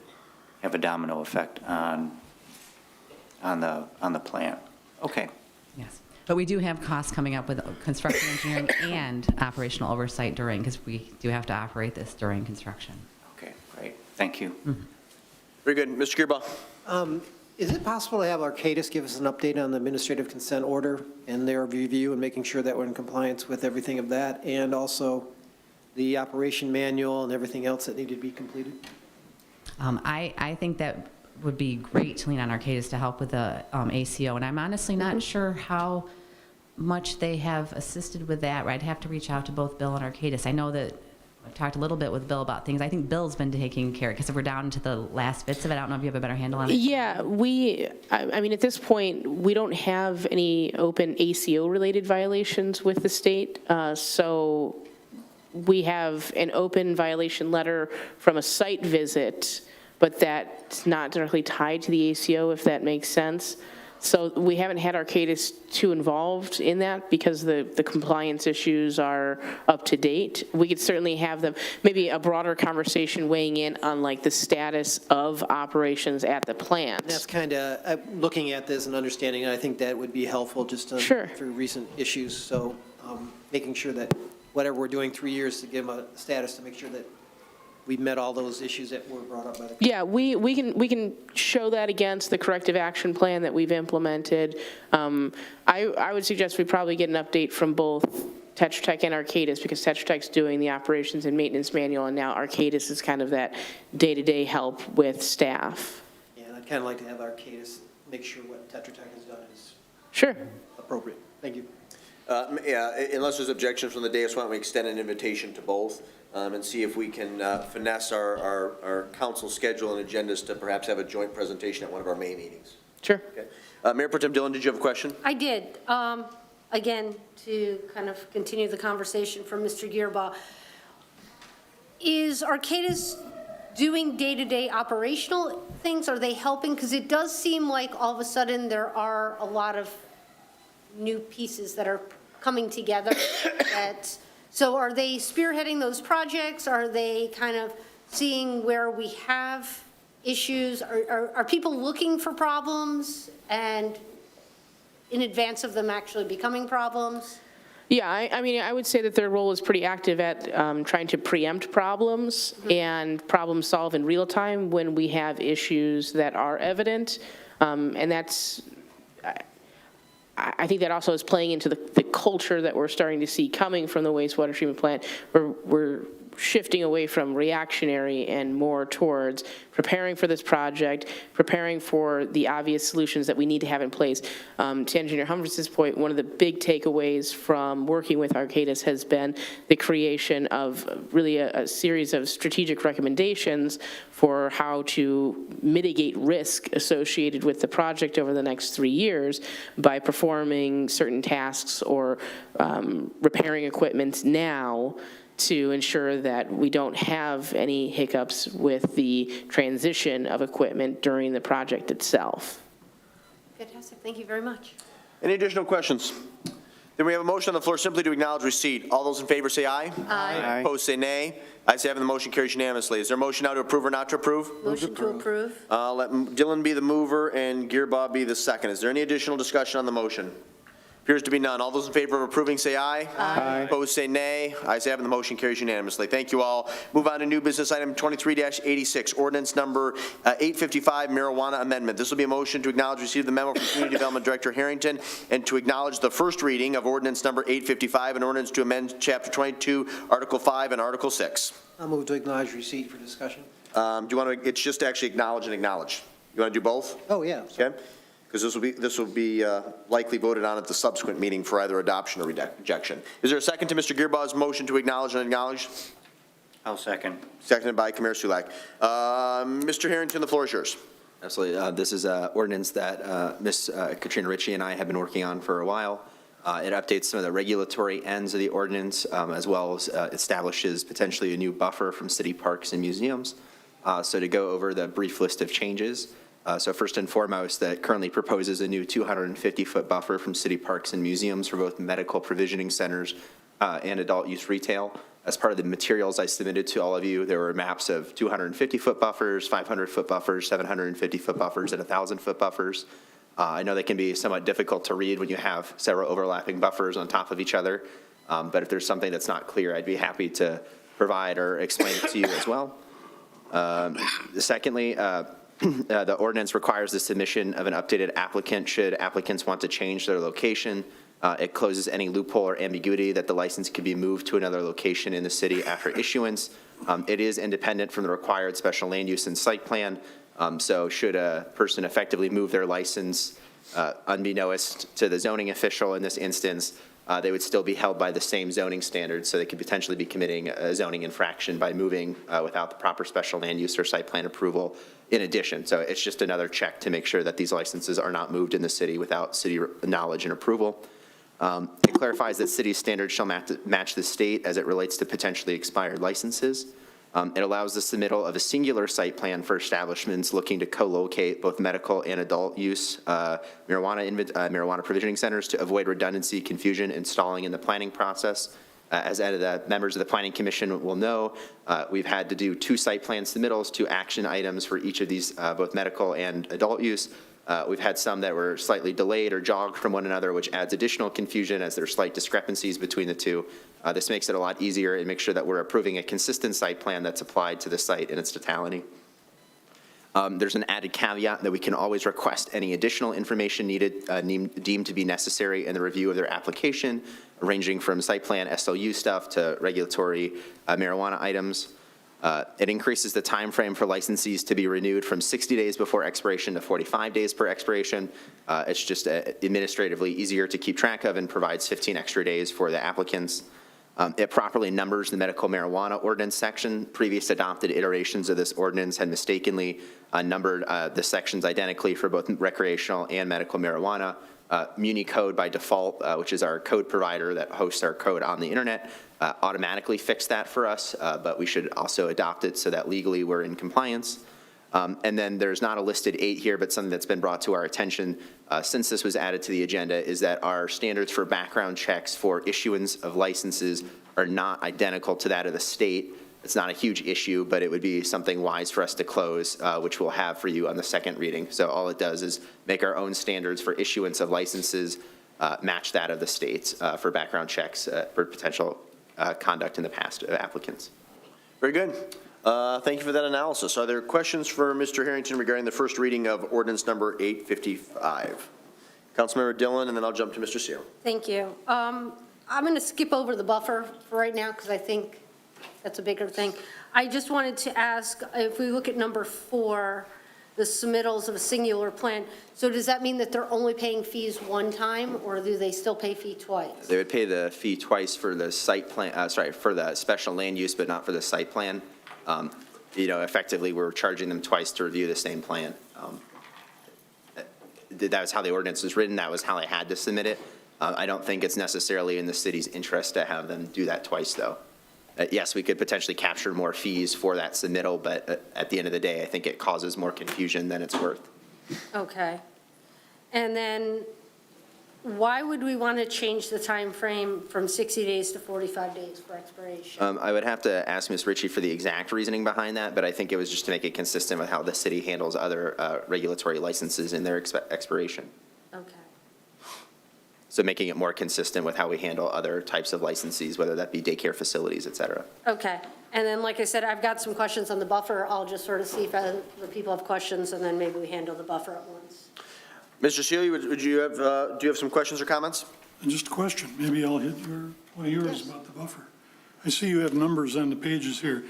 have a domino effect on the plant. Okay. Yes. But we do have costs coming up with construction engineering and operational oversight during, because we do have to operate this during construction. Okay, great. Thank you. Very good. Mr. Gearbaugh? Is it possible to have Arcadis give us an update on the administrative consent order and their review and making sure that we're in compliance with everything of that, and also the operation manual and everything else that needed to be completed? I think that would be great to lean on Arcadis to help with the ACO, and I'm honestly not sure how much they have assisted with that. I'd have to reach out to both Bill and Arcadis. I know that I've talked a little bit with Bill about things. I think Bill's been taking care, because if we're down to the last bits of it, I don't know if you have a better handle on it. Yeah, I mean, at this point, we don't have any open ACO-related violations with the state, so we have an open violation letter from a site visit, but that's not directly tied to the ACO, if that makes sense. So we haven't had Arcadis too involved in that because the compliance issues are up to date. We could certainly have them, maybe a broader conversation weighing in on like the status of operations at the plant. That's kind of, looking at this and understanding, I think that would be helpful just Sure. through recent issues. So making sure that whatever we're doing 3 years to give them a status, to make sure that we've met all those issues that were brought up by the. Yeah, we can show that against the corrective action plan that we've implemented. I would suggest we probably get an update from both Tetra Tech and Arcadis, because Tetra Tech's doing the operations and maintenance manual, and now Arcadis is kind of that day-to-day help with staff. Yeah, and I'd kind of like to have Arcadis make sure what Tetra Tech has done is Sure. appropriate. Thank you. Yeah, unless there's objections from the dais, why don't we extend an invitation to both and see if we can finesse our council schedule and agendas to perhaps have a joint presentation at one of our May meetings. Sure. Okay. Mayor Pro Tem Dillon, did you have a question? I did. Again, to kind of continue the conversation from Mr. Gearbaugh, is Arcadis doing day-to-day operational things? Are they helping? Because it does seem like all of a sudden there are a lot of new pieces that are coming together. So are they spearheading those projects? Are they kind of seeing where we have issues? Are people looking for problems and in advance of them actually becoming problems? Yeah, I mean, I would say that their role is pretty active at trying to preempt problems and problem solve in real time when we have issues that are evident. And that's, I think that also is playing into the culture that we're starting to see coming from the wastewater treatment plant. We're shifting away from reactionary and more towards preparing for this project, preparing for the obvious solutions that we need to have in place. To Engineer Humphreys' point, one of the big takeaways from working with Arcadis has been the creation of really a series of strategic recommendations for how to mitigate risk associated with the project over the next 3 years by performing certain tasks or repairing equipment now to ensure that we don't have any hiccups with the transition of equipment during the project itself. Fantastic, thank you very much. Any additional questions? Then we have a motion on the floor simply to acknowledge receipt. All those in favor say aye. Aye. Opposed say nay. Ayes have it, the motion carries unanimously. Is there a motion now to approve or not to approve? Motion to approve. Let Dillon be the mover and Gearbaugh be the second. Is there any additional discussion on the motion? Appears to be none. All those in favor of approving, say aye. Aye. Opposed, say nay. Ayes have it, and the motion carries unanimously. Thank you all. Move on to new business item 23-86, ordinance number 855, marijuana amendment. This will be a motion to acknowledge receipt of the memo from Community Development Director Harrington and to acknowledge the first reading of ordinance number 855, an ordinance to amend Chapter 22, Article 5, and Article 6. I'll move to acknowledge receipt for discussion. Do you want to, it's just actually acknowledge and acknowledge. You want to do both? Oh, yeah. Okay? Because this will be likely voted on at the subsequent meeting for either adoption or rejection. Is there a second to Mr. Gearbaugh's motion to acknowledge and acknowledge? I'll second. Seconded by Commissioner Sulak. Mr. Harrington, the floor is yours. Absolutely. This is an ordinance that Ms. Katrina Ritchie and I have been working on for a while. It updates some of the regulatory ends of the ordinance, as well as establishes potentially a new buffer from city parks and museums. So to go over the brief list of changes. So first and foremost, that currently proposes a new 250-foot buffer from city parks and museums for both medical provisioning centers and adult use retail. As part of the materials I submitted to all of you, there were maps of 250-foot buffers, 500-foot buffers, 750-foot buffers, and 1,000-foot buffers. I know they can be somewhat difficult to read when you have several overlapping buffers on top of each other, but if there's something that's not clear, I'd be happy to provide or explain it to you as well. Secondly, the ordinance requires the submission of an updated applicant should applicants want to change their location. It closes any loophole or ambiguity that the license could be moved to another location in the city after issuance. It is independent from the required special land use and site plan. So should a person effectively move their license unbeknownst to the zoning official in this instance, they would still be held by the same zoning standards, so they could potentially be committing a zoning infraction by moving without the proper special land use or site plan approval in addition. So it's just another check to make sure that these licenses are not moved in the city without city knowledge and approval. It clarifies that city standards shall match the state as it relates to potentially expired licenses. It allows the submittal of a singular site plan for establishments looking to co-locate both medical and adult use marijuana provisioning centers to avoid redundancy, confusion, and stalling in the planning process. As the members of the Planning Commission will know, we've had to do 2 site plan submittals, 2 action items for each of these, both medical and adult use. We've had some that were slightly delayed or jogged from one another, which adds additional confusion as there are slight discrepancies between the two. This makes it a lot easier and makes sure that we're approving a consistent site plan that's applied to the site in its totality. There's an added caveat that we can always request any additional information needed, deemed to be necessary in the review of their application, ranging from site plan SLU stuff to regulatory marijuana items. It increases the time frame for licensees to be renewed from 60 days before expiration to 45 days per expiration. It's just administratively easier to keep track of and provides 15 extra days for the applicants. It properly numbers the medical marijuana ordinance section. Previous adopted iterations of this ordinance had mistakenly numbered the sections identically for both recreational and medical marijuana. Muni Code by default, which is our code provider that hosts our code on the internet, automatically fixed that for us, but we should also adopt it so that legally we're in compliance. And then there's not a listed 8 here, but something that's been brought to our attention since this was added to the agenda is that our standards for background checks for issuance of licenses are not identical to that of the state. It's not a huge issue, but it would be something wise for us to close, which we'll have for you on the second reading. So all it does is make our own standards for issuance of licenses match that of the states for background checks for potential conduct in the past of applicants. Very good. Thank you for that analysis. Are there questions for Mr. Harrington regarding the first reading of ordinance number 855? Councilmember Dillon, and then I'll jump to Mr. Seal. Thank you. I'm going to skip over the buffer for right now because I think that's a bigger thing. I just wanted to ask, if we look at number 4, the submittals of a singular plan, so does that mean that they're only paying fees one time, or do they still pay fee twice? They would pay the fee twice for the site plan, for the special land use, but not for the site plan. Effectively, we're charging them twice to review the same plan. That was how the ordinance was written. That was how they had to submit it. I don't think it's necessarily in the city's interest to have them do that twice, though. Yes, we could potentially capture more fees for that submittal, but at the end of the day, I think it causes more confusion than it's worth. Okay. And then why would we want to change the time frame from 60 days to 45 days for expiration? I would have to ask Ms. Ritchie for the exact reasoning behind that, but I think it was just to make it consistent with how the city handles other regulatory licenses in their expiration. Okay. So making it more consistent with how we handle other types of licensees, whether that be daycare facilities, et cetera. Okay. And then, like I said, I've got some questions on the buffer. I'll just sort of see if the people have questions, and then maybe we handle the buffer at once. Mr. Seeley, do you have some questions or comments? And just a question, maybe I'll hit one of yours about the buffer. I see you have numbers on the pages here.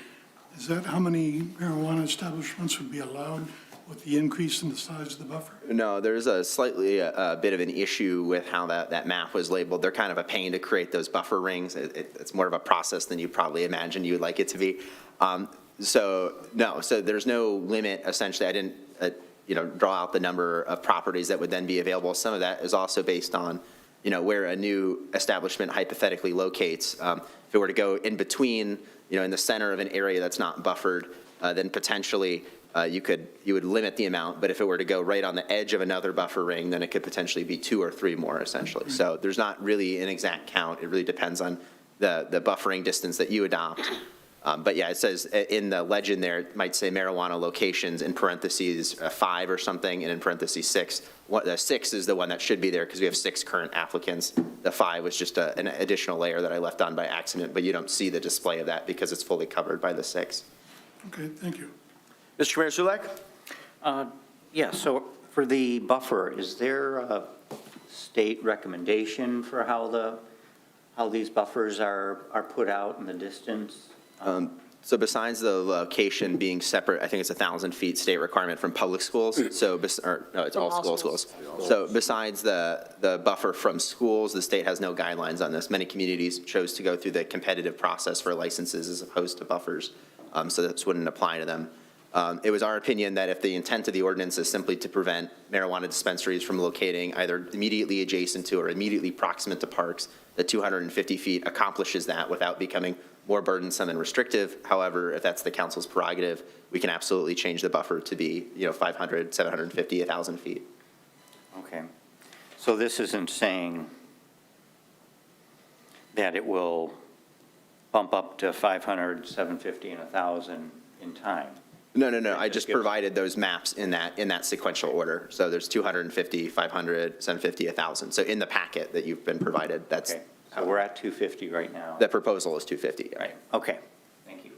Is that how many marijuana establishments would be allowed with the increase in the size of the buffer? No, there's a slightly a bit of an issue with how that map was labeled. They're kind of a pain to create those buffer rings. It's more of a process than you probably imagine you would like it to be. So there's no limit, essentially. I didn't draw out the number of properties that would then be available. Some of that is also based on where a new establishment hypothetically locates. If it were to go in between, in the center of an area that's not buffered, then potentially you would limit the amount. But if it were to go right on the edge of another buffer ring, then it could potentially be 2 or 3 more, essentially. So there's not really an exact count. It really depends on the buffering distance that you adopt. But yeah, it says in the legend there, it might say marijuana locations in parentheses 5 or something, and in parentheses 6. The 6 is the one that should be there because we have 6 current applicants. The 5 was just an additional layer that I left on by accident, but you don't see the display of that because it's fully covered by the 6. Okay, thank you. Mr. Commander Sulek? Yeah, so for the buffer, is there a state recommendation for how these buffers are put out in the distance? So besides the location being separate, I think it's 1,000 feet state requirement from public schools. So, no, it's all schools. So besides the buffer from schools, the state has no guidelines on this. Many communities chose to go through the competitive process for licenses as opposed to buffers. So this wouldn't apply to them. It was our opinion that if the intent of the ordinance is simply to prevent marijuana dispensaries from locating either immediately adjacent to or immediately proximate to parks, the 250 feet accomplishes that without becoming more burdensome and restrictive. However, if that's the council's prerogative, we can absolutely change the buffer to be 500, 750, 1,000 feet. Okay. So this isn't saying that it will bump up to 500, 750, and 1,000 in time? No. I just provided those maps in that sequential order. So there's 250, 500, 750, 1,000. So in the packet that you've been provided, that's. Okay. So we're at 250 right now? The proposal is 250. Right. Okay. Thank you.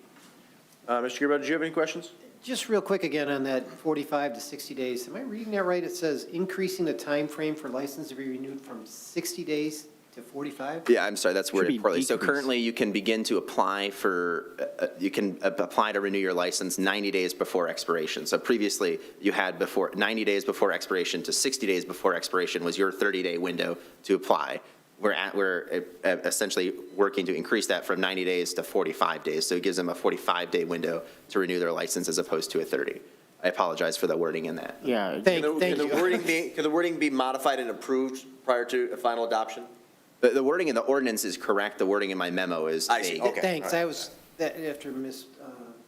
Mr. Gearbo, did you have any questions? Just real quick again on that 45 to 60 days. Am I reading that right? It says increasing the time frame for license to be renewed from 60 days to 45? Yeah, I'm sorry, that's worded poorly. So decreased. currently, you can begin to apply apply to renew your license 90 days before expiration. So previously, you had 90 days before expiration to 60 days before expiration was your 30-day window to apply. We're essentially working to increase that from 90 days to 45 days. So it gives them a 45-day window to renew their license as opposed to a 30. I apologize for the wording in that. Yeah. Thank Can you. the wording be modified and approved prior to a final adoption? The wording in the ordinance is correct. The wording in my memo is I see. vague. Okay. Thanks. After Ms.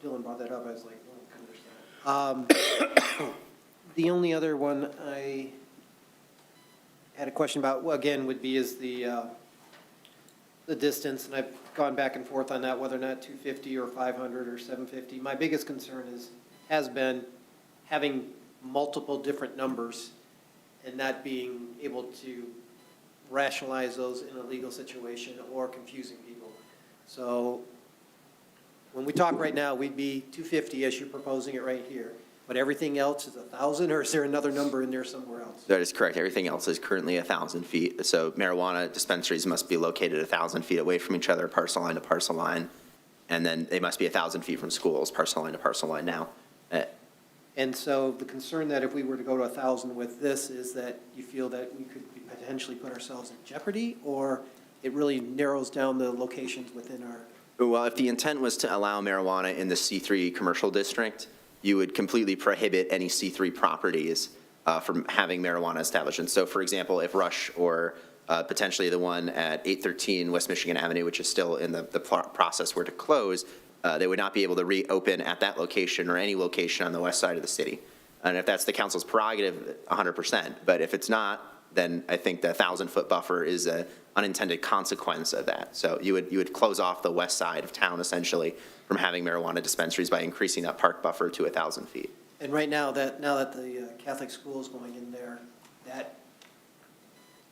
Dillon brought that up, I was like, well, I couldn't understand. The only other one I had a question about, well, again, would be is the distance, and I've gone back and forth on that, whether or not 250 or 500 or 750. My biggest concern has been having multiple different numbers and not being able to rationalize those in a legal situation or confusing people. So when we talk right now, we'd be 250 as you're proposing it right here. But everything else is 1,000, or is there another number in there somewhere else? That is correct. Everything else is currently 1,000 feet. So marijuana dispensaries must be located 1,000 feet away from each other, parcel line to parcel line. And then they must be 1,000 feet from schools, parcel line to parcel line now. And so the concern that if we were to go to 1,000 with this is that you feel that we could potentially put ourselves in jeopardy, or it really narrows down the locations within our? Well, if the intent was to allow marijuana in the C3 commercial district, you would completely prohibit any C3 properties from having marijuana established. And so, for example, if Rush or potentially the one at 813 West Michigan Avenue, which is still in the process, were to close, they would not be able to reopen at that location or any location on the west side of the city. And if that's the council's prerogative, 100%. But if it's not, then I think the 1,000-foot buffer is an unintended consequence of that. So you would close off the west side of town, essentially, from having marijuana dispensaries by increasing that park buffer to 1,000 feet. And right now that the Catholic school is going in there, that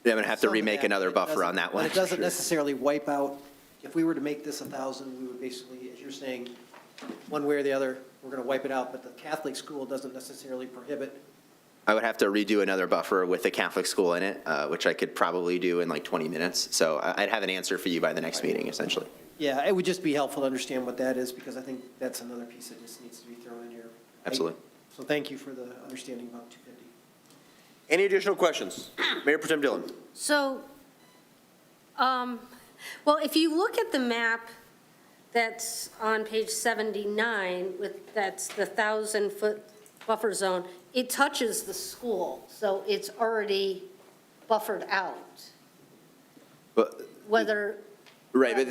Yeah, I'm going to have to some of remake that, another but it buffer on doesn't- that one. But it for doesn't sure. necessarily wipe out, if we were to make this 1,000, we would basically, as you're saying, one way or the other, we're going to wipe it out, but the Catholic school doesn't necessarily prohibit. I would have to redo another buffer with a Catholic school in it, which I could probably do in like 20 minutes. So I'd have an answer for you by the next meeting, essentially. Yeah, it would just be helpful to understand what that is, because I think that's another piece that just needs to be thrown in here. Absolutely. So thank you for the understanding about 250. Any additional questions? Mayor Pro Tem Dillon. So, well, if you look at the map that's on page 79, that's the 1,000-foot buffer zone, it touches the school, so it's already buffered out. But, Whether, right, but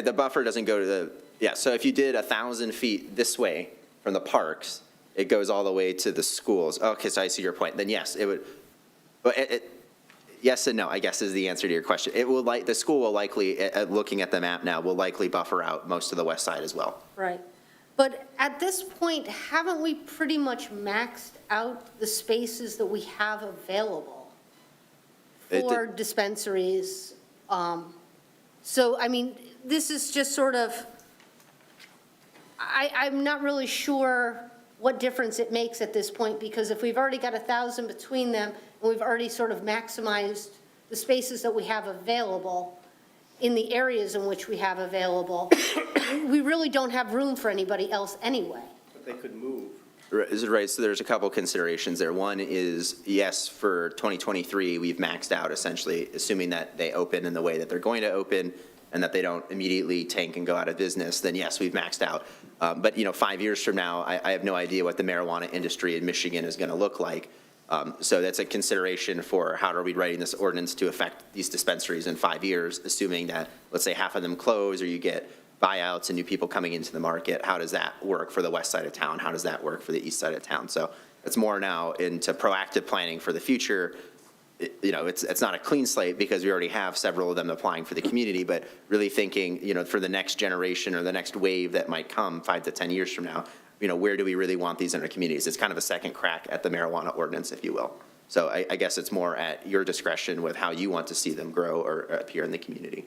the buffer doesn't go to the, yeah, so if you did 1,000 feet this way from the parks, it goes all the way to the schools. Okay, so I see your point. Then yes, it would, but yes and no, I guess is the answer to your question. It will the school will likely, looking at the map now, will likely buffer out most of the west side as well. right. But at this point, haven't we pretty much maxed out the spaces that we have available for dispensaries? So, I mean, this is just sort of, I'm not really sure what difference it makes at this point, because if we've already got 1,000 between them, and we've already sort of maximized the spaces that we have available in the areas in which we have available, we really don't have room for anybody else anyway. But they could move. Right, so there's a couple considerations there. One is, yes, for 2023, we've maxed out essentially, assuming that they open in the way that they're going to open and that they don't immediately tank and go out of business, then yes, we've maxed out. But 5 years from now, I have no idea what the marijuana industry in Michigan is going to look like. So that's a consideration for how are we writing this ordinance to affect these dispensaries in 5 years, assuming that, let's say, half of them close or you get buyouts and new people coming into the market. How does that work for the west side of town? How does that work for the east side of town? So it's more now into proactive planning for the future. It's not a clean slate because we already have several of them applying for the community, but really thinking, for the next generation or the next wave that might come 5 to 10 years from now, where do we really want these in our communities? It's kind of a second crack at the marijuana ordinance, if you will. So I guess it's more at your discretion with how you want to see them grow or appear in the community.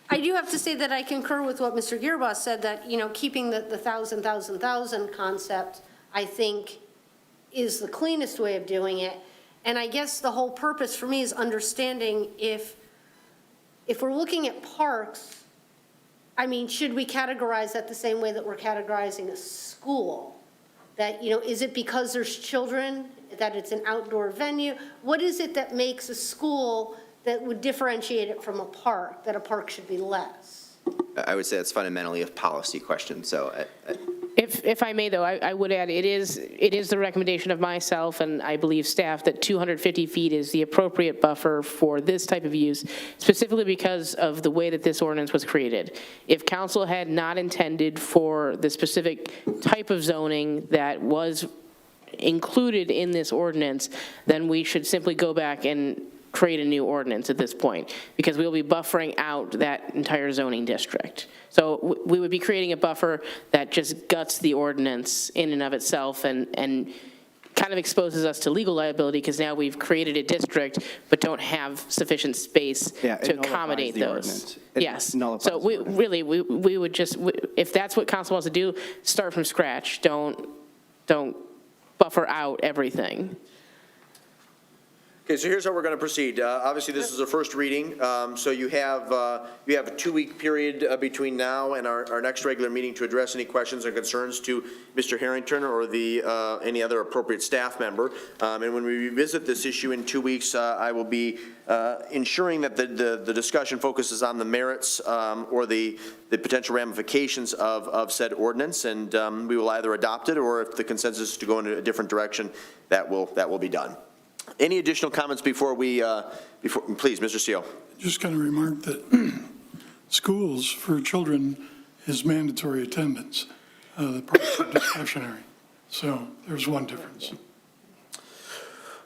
I do have to say that I concur with what Mr. Gearboss said, that, keeping the 1,000 concept, I think, is the cleanest way of doing it. And I guess the whole purpose for me is understanding if we're looking at parks, I mean, should we categorize that the same way that we're categorizing a school? That, is it because there's children, that it's an outdoor venue? What is it that makes a school that would differentiate it from a park, that a park should be less? I would say that's fundamentally a policy question, so. If I may, though, I would add, it is the recommendation of myself and I believe staff that 250 feet is the appropriate buffer for this type of use, specifically because of the way that this ordinance was created. If council had not intended for the specific type of zoning that was included in this ordinance, then we should simply go back and create a new ordinance at this point, because we'll be buffering out that entire zoning district. So we would be creating a buffer that just guts the ordinance in and of itself and kind of exposes us to legal liability, because now we've created a district but don't have sufficient space to accommodate those. Yes. So we would just, if that's what council wants to do, start from scratch. Don't buffer out everything. Okay, so here's how we're going to proceed. Obviously, this is a first reading, so you have a 2-week period between now and our next regular meeting to address any questions or concerns to Mr. Harrington or any other appropriate staff member. And when we revisit this issue in 2 weeks, I will be ensuring that the discussion focuses on the merits or the potential ramifications of said ordinance, and we will either adopt it, or if the consensus is to go in a different direction, that will be done. Any additional comments before please, Mr. Seal. Just going to remark that schools for children is mandatory attendance. The parks are discretionary. So there's one difference.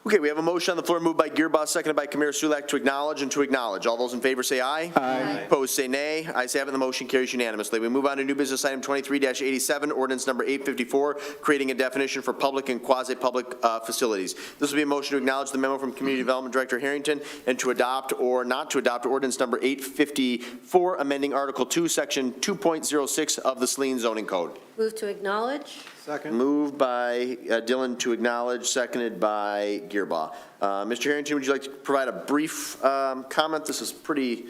Okay, we have a motion on the floor moved by Gearboss, seconded by Kamir Sulak to acknowledge and to acknowledge. All those in favor say aye. Aye. Opposed say nay. Ayes have it, the motion carries unanimously. We move on to new business item 23-87, ordinance number 854, creating a definition for public and quasi-public facilities. This will be a motion to acknowledge the memo from Community Development Director Harrington and to adopt or not to adopt ordinance number 854, amending Article 2, Section 2.06 of the Saline zoning code. Move to acknowledge. Second. Moved Moved by Dillon to acknowledge, seconded by Gearbaugh. Mr. Harrington, would you like to provide a brief comment? This is pretty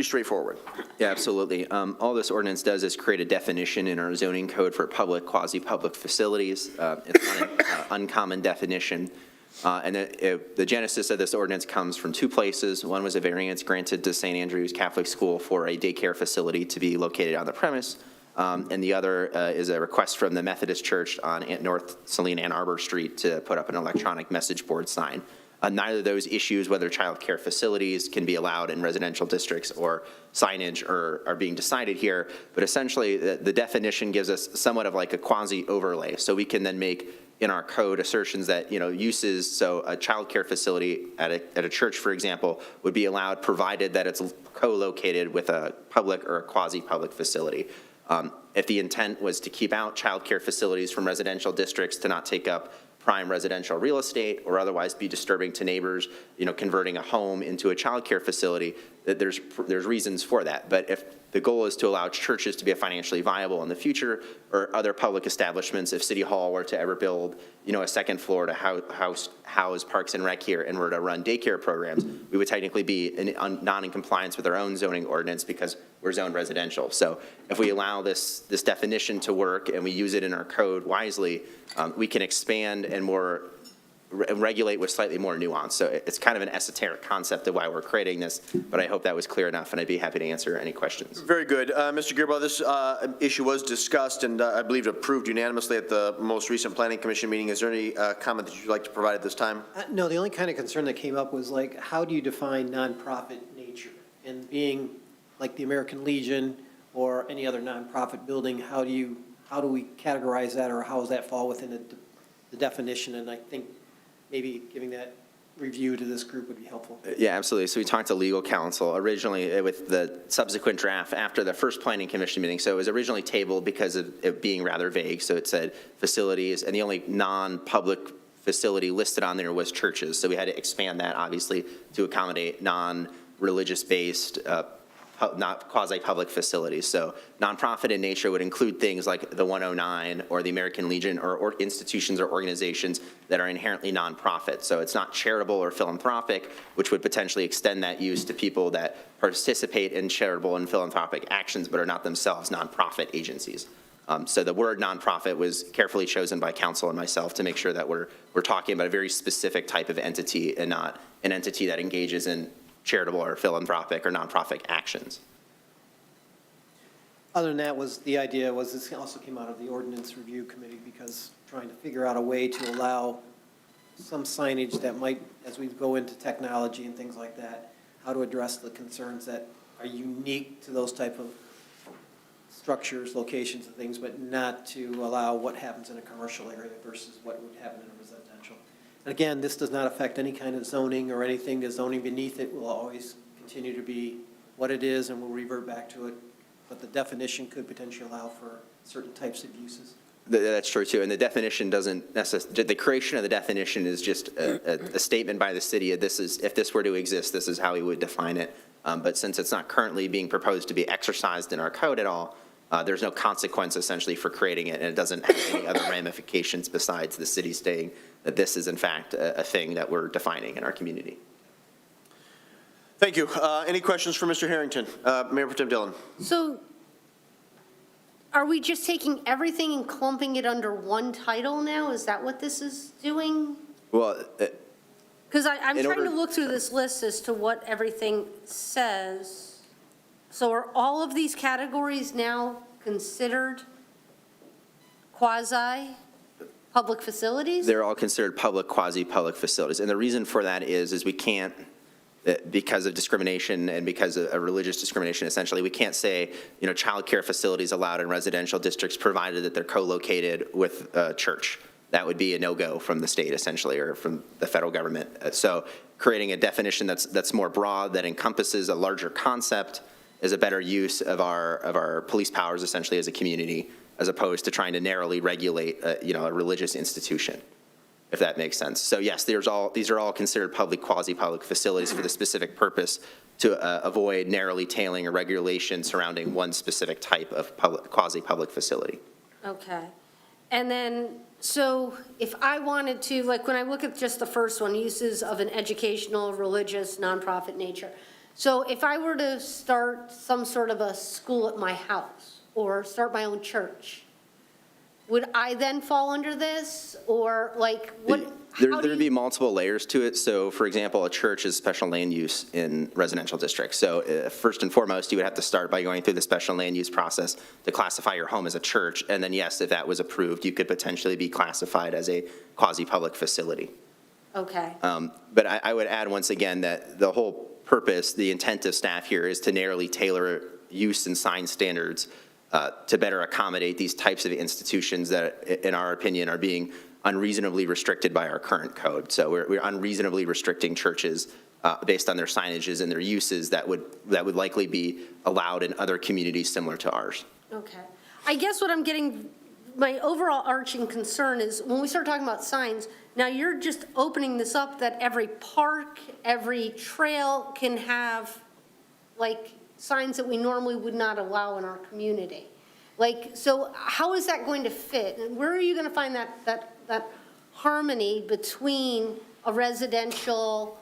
straightforward. Yeah, absolutely. All this ordinance does is create a definition in our zoning code for public, quasi-public facilities. It's not an uncommon definition. And the genesis of this ordinance comes from two places. One was a variance granted to St. Andrew's Catholic School for a daycare facility to be located on the premise. And the other is a request from the Methodist Church on North Saline Ann Arbor Street to put up an electronic message board sign. Neither of those issues, whether child care facilities can be allowed in residential districts or signage, are being decided here. But essentially, the definition gives us somewhat of like a quasi-overlay. So we can then make in our code assertions that, uses, so a child care facility at a church, for example, would be allowed provided that it's co-located with a public or a quasi-public facility. If the intent was to keep out child care facilities from residential districts to not take up prime residential real estate or otherwise be disturbing to neighbors, converting a home into a child care facility, that there's reasons for that. But if the goal is to allow churches to be financially viable in the future or other public establishments, if City Hall were to ever build, a second floor to house Parks and Rec here and were to run daycare programs, we would technically be not in compliance with our own zoning ordinance because we're zoned residential. So if we allow this definition to work and we use it in our code wisely, we can expand and more regulate with slightly more nuance. So it's kind of an esoteric concept of why we're creating this, but I hope that was clear enough, and I'd be happy to answer any questions. Very good. Mr. Gearbaugh, this issue was discussed and I believe approved unanimously at the most recent Planning Commission meeting. Is there any comment that you'd like to provide at this time? No, the only kind of concern that came up was like, how do you define nonprofit nature? And being like the American Legion or any other nonprofit building, how do we categorize that, or how does that fall within the definition? And I think maybe giving that review to this group would be helpful. Yeah, absolutely. So we talked to legal counsel originally with the subsequent draft after the first Planning Commission meeting. So it was originally tabled because of it being rather vague. So it said facilities, and the only non-public facility listed on there was churches. So we had to expand that, obviously, to accommodate non-religious based not quasi-public facilities. So nonprofit in nature would include things like the 109 or the American Legion or institutions or organizations that are inherently nonprofit. So it's not charitable or philanthropic, which would potentially extend that use to people that participate in charitable and philanthropic actions but are not themselves nonprofit agencies. So the word nonprofit was carefully chosen by council and myself to make sure that we're talking about a very specific type of entity and not an entity that engages in charitable or philanthropic or nonprofit actions. Other than that, the idea was this also came out of the ordinance review committee, because trying to figure out a way to allow some signage that might, as we go into technology and things like that, how to address the concerns that are unique to those type of structures, locations and things, but not to allow what happens in a commercial area versus what would happen in a residential. And again, this does not affect any kind of zoning or anything. The zoning beneath it will always continue to be what it is, and we'll revert back to it. But the definition could potentially allow for certain types of uses. That's true, too. And the definition doesn't necessarily, the creation of the definition is just a statement by the city. If this were to exist, this is how we would define it. But since it's not currently being proposed to be exercised in our code at all, there's no consequence essentially for creating it, and it doesn't have any other ramifications besides the city stating that this is in fact a thing that we're defining in our community. Thank you. Any questions for Mr. Harrington? Mayor Pro Tem Dillon. So are we just taking everything and clumping it under one title now? Is that what this is doing? Well, Because I'm in trying order- to look through this list as to what everything says. So are all of these categories now considered quasi-public facilities? they're all considered public, quasi-public facilities. And the reason for that is we can't, because of discrimination and because of religious discrimination, essentially, we can't say, child care facilities allowed in residential districts provided that they're co-located with a church. that would be a no-go from the state essentially, or from the federal government. So creating a definition that's more broad, that encompasses a larger concept, is a better use of our police powers essentially as a community, as opposed to trying to narrowly regulate a religious institution, if that makes sense. So yes, these are all considered public, quasi-public facilities for the specific purpose to avoid narrowly tailoring a regulation surrounding one specific type of quasi-public facility. Okay. And then, so if I wanted to, like, when I look at just the first one, uses of an educational, religious, nonprofit nature. So if I were to start some sort of a school at my house, or start my own church, would I then fall under this? Or like, what? There'd be multiple layers to it. So for example, a church is special land use in residential districts. So first and foremost, you would have to start by going through the special land use process to classify your home as a church. And then yes, if that was approved, you could potentially be classified as a quasi-public facility. Okay. But I would add once again that the whole purpose, the intent of staff here is to narrowly tailor use and sign standards to better accommodate these types of institutions that, in our opinion, are being unreasonably restricted by our current code. So we're unreasonably restricting churches based on their signages and their uses that would likely be allowed in other communities similar to ours. Okay. I guess what I'm getting, my overall arching concern is when we start talking about signs, now you're just opening this up that every park, every trail can have like signs that we normally would not allow in our community. Like, so how is that going to fit? And where are you going to find that harmony between a residential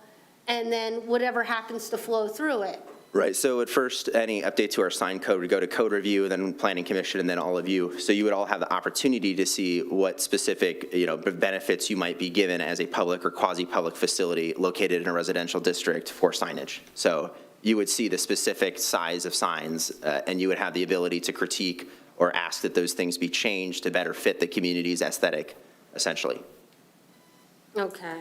and then whatever happens to flow through it? Right, so at first, any update to our sign code would go to code review, then planning commission, and then all of you. So you would all have the opportunity to see what specific, benefits you might be given as a public or quasi-public facility located in a residential district for signage. So you would see the specific size of signs, and you would have the ability to critique or ask that those things be changed to better fit the community's aesthetic, essentially. Okay.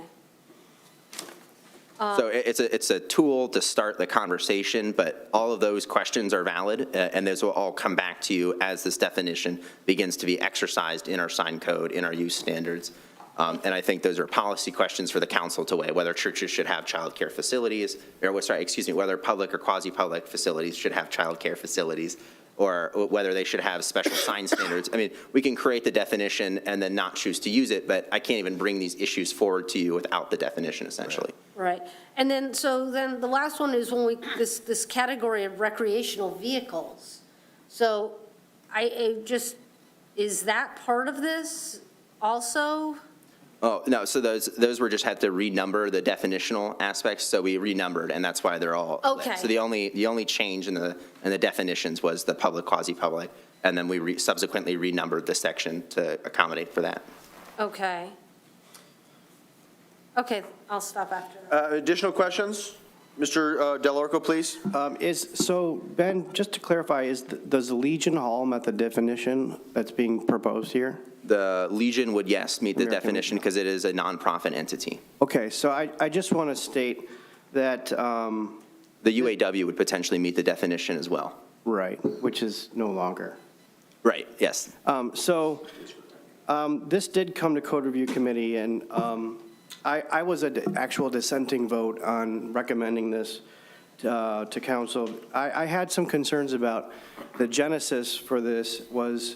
So it's a tool to start the conversation, but all of those questions are valid, and those will all come back to you as this definition begins to be exercised in our sign code, in our use standards. And I think those are policy questions for the council to weigh, whether churches should have childcare facilities, whether public or quasi-public facilities should have childcare facilities, or whether they should have special sign standards. I mean, we can create the definition and then not choose to use it, but I can't even bring these issues forward to you without the definition, essentially. Right. And then, so then the last one is when this category of recreational vehicles. So is that part of this also? Oh, no, so those were just had to renumber the definitional aspects, so we renumbered, and that's why they're all. Okay. So the only change in the definitions was the public, quasi-public, and then we subsequently renumbered the section to accommodate for that. Okay. Okay, I'll stop after that. Additional questions? Mr. Delorco, please. So Ben, just to clarify, does the Legion Hall met the definition that's being proposed here? The Legion would, yes, meet the American definition because it is a nonprofit entity. Okay, so I just want to state that. The UAW would potentially meet the definition as well. Right, which is no longer. Right, yes. This did come to Code Review Committee, and I was an actual dissenting vote on recommending this to council. I had some concerns about the genesis for this was,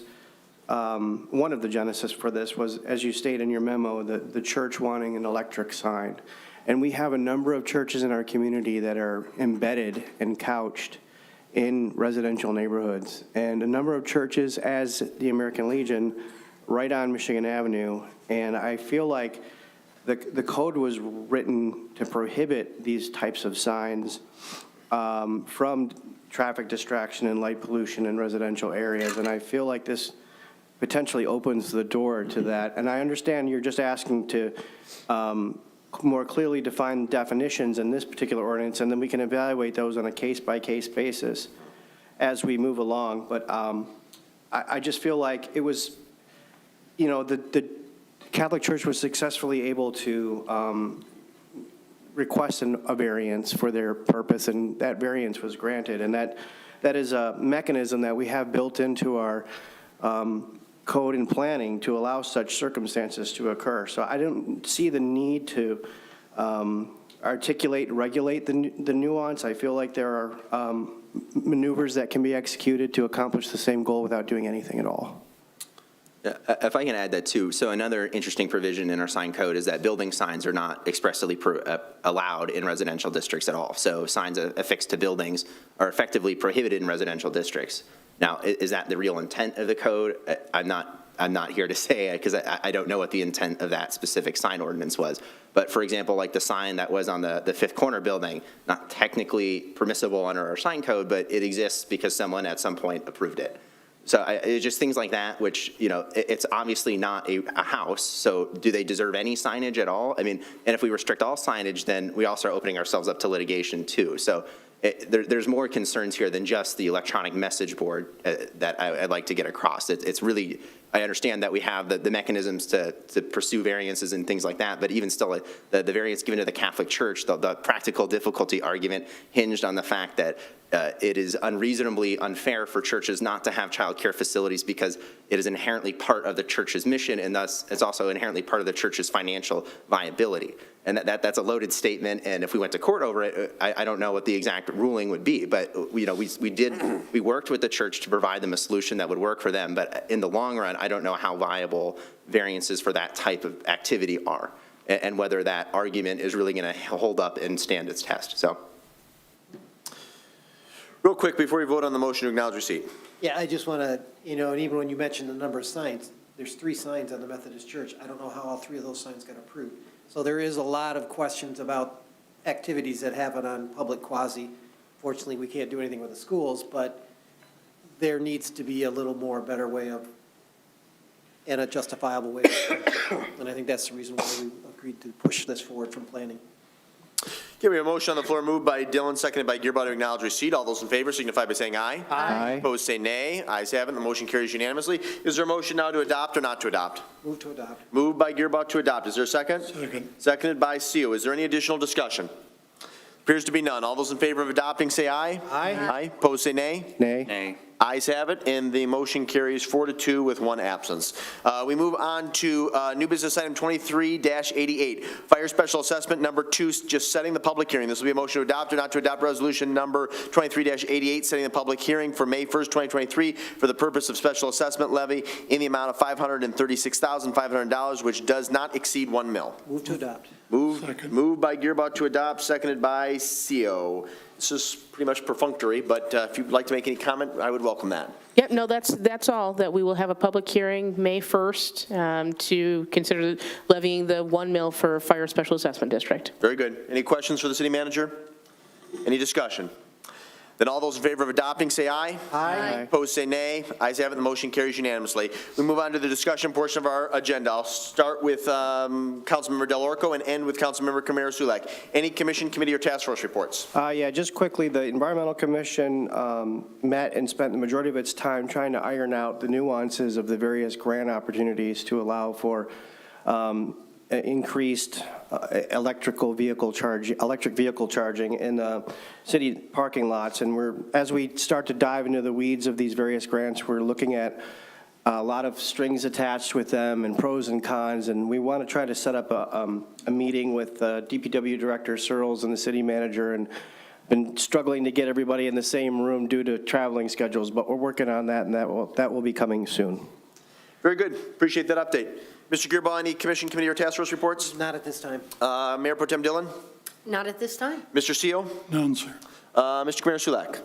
one of the genesis for this was, as you state in your memo, the church wanting an electric sign. And we have a number of churches in our community that are embedded and couched in residential neighborhoods. And a number of churches, as the American Legion, right on Michigan Avenue. And I feel like the code was written to prohibit these types of signs from traffic distraction and light pollution in residential areas. And I feel like this potentially opens the door to that. And I understand you're just asking to more clearly define definitions in this particular ordinance, and then we can evaluate those on a case-by-case basis as we move along. But I just feel like it was, the Catholic Church was successfully able to request a variance for their purpose, and that variance was granted. And that is a mechanism that we have built into our code and planning to allow such circumstances to occur. So I don't see the need to articulate, regulate the nuance. I feel like there are maneuvers that can be executed to accomplish the same goal without doing anything at all. If I can add that too, so another interesting provision in our sign code is that building signs are not expressly allowed in residential districts at all. So signs affixed to buildings are effectively prohibited in residential districts. Now, is that the real intent of the code? I'm not here to say it because I don't know what the intent of that specific sign ordinance was. But for example, like the sign that was on the Fifth Corner building, not technically permissible under our sign code, but it exists because someone at some point approved it. So it's just things like that, which, you know, it's obviously not a house, so do they deserve any signage at all? I mean, and if we restrict all signage, then we also are opening ourselves up to litigation too. So there's more concerns here than just the electronic message board that I'd like to get across. It's really, I understand that we have the mechanisms to pursue variances and things like that, but even still, the variance given to the Catholic Church, the practical difficulty argument hinged on the fact that it is unreasonably unfair for churches not to have child care facilities because it is inherently part of the church's mission, and thus it's also inherently part of the church's financial viability. And that's a loaded statement, and if we went to court over it, I don't know what the exact ruling would be, but you know, we worked with the church to provide them a solution that would work for them, but in the long run, I don't know how viable variances for that type of activity are, and whether that argument is really going to hold up and stand its test. So. Real quick, before we vote on the motion to acknowledge receipt. Yeah, I just want to, you know, and even when you mentioned the number of signs, there's 3 signs on the Methodist Church. I don't know how all 3 of those signs got approved. So there is a lot of questions about activities that happen on public quasi. Fortunately, we can't do anything with the schools, but there needs to be a little more better way of, and a justifiable way. And I think that's the reason why we agreed to push this forward from planning. Okay, we have a motion on the floor moved by Dillon, seconded by Gearbaugh to acknowledge receipt. All those in favor signify by saying aye. Aye. Opposed, say nay. Ayes have it. The motion carries unanimously. Is there a motion now to adopt or not to adopt? Move to adopt. Moved by Gearbaugh to adopt. Is there a second? Second. Seconded by Seal. Is there any additional discussion? Appears to be none. All those in favor of adopting say aye. Aye. Aye. Opposed, say nay. Nay. Nay. Ayes have it, and the motion carries 4-2 with 1 absence. We move on to new business item 23-88, fire special assessment number 2, just setting the public hearing. This will be a motion to adopt or not to adopt resolution number 23-88, setting the public hearing for May 1st, 2023 for the purpose of special assessment levy in the amount of $536,500, which does not exceed 1 mil. Move to adopt. Moved by Gearbaugh to adopt, seconded by CO. This is pretty much perfunctory, but if you'd like to make any comment, I would welcome that. Yep, no, that's all, that we will have a public hearing May 1st to consider levying the 1 mil for Fire Special Assessment District. Very good. Any questions for the city manager? Any discussion? Then all those in favor of adopting say aye. Aye. Opposed say nay. Ayes have it, the motion carries unanimously. We move on to the discussion portion of our agenda. I'll start with Councilmember Del Orco and end with Councilmember Kamara-Sulak. Any commission, committee, or task force reports? Yeah, just quickly, the Environmental Commission met and spent the majority of its time trying to iron out the nuances of the various grant opportunities to allow for increased electric vehicle charging in the city parking lots. And as we start to dive into the weeds of these various grants, we're looking at a lot of strings attached with them and pros and cons. And we want to try to set up a meeting with DPW Director Searles and the city manager, and been struggling to get everybody in the same room due to traveling schedules, but we're working on that, and that will be coming soon. Very good. Appreciate that update. Mr. Gearbaugh, any commission, committee, or task force reports? Not at this time. Mayor Pro Tem Dillon? Not at this time. Mr. Seal? None, sir. Mr. Kamara-Sulak?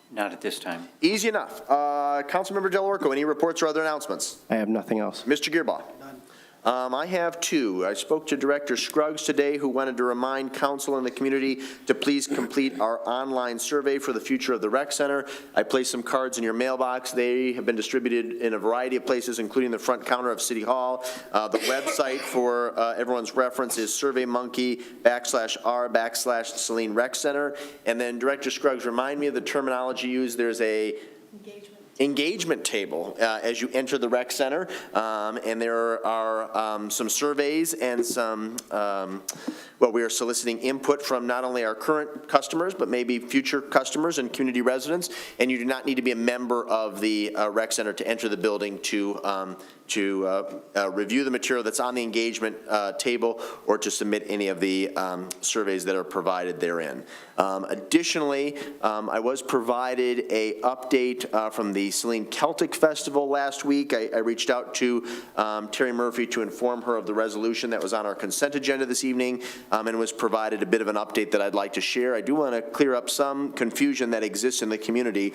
Not at this time. Easy enough. Councilmember Del Orco, any reports or other announcements? I have nothing else. Mr. Gearbaugh? None. I have 2. I spoke to Director Scruggs today, who wanted to remind council and the community to please complete our online survey for the future of the rec center. I placed some cards in your mailbox. They have been distributed in a variety of places, including the front counter of City Hall. The website for everyone's reference is surveymonkey/r/Saline Rec Center. And then Director Scruggs, remind me of the terminology used. There's a engagement table as you enter the rec center, and there are some surveys and some Well, we are soliciting input from not only our current customers, but maybe future customers and community residents, and you do not need to be a member of the rec center to enter the building to review the material that's on the engagement table or to submit any of the surveys that are provided therein. Additionally, I was provided a update from the Saline Celtic Festival last week. I reached out to Terry Murphy to inform her of the resolution that was on our consent agenda this evening, and was provided a bit of an update that I'd like to share. I do want to clear up some confusion that exists in the community.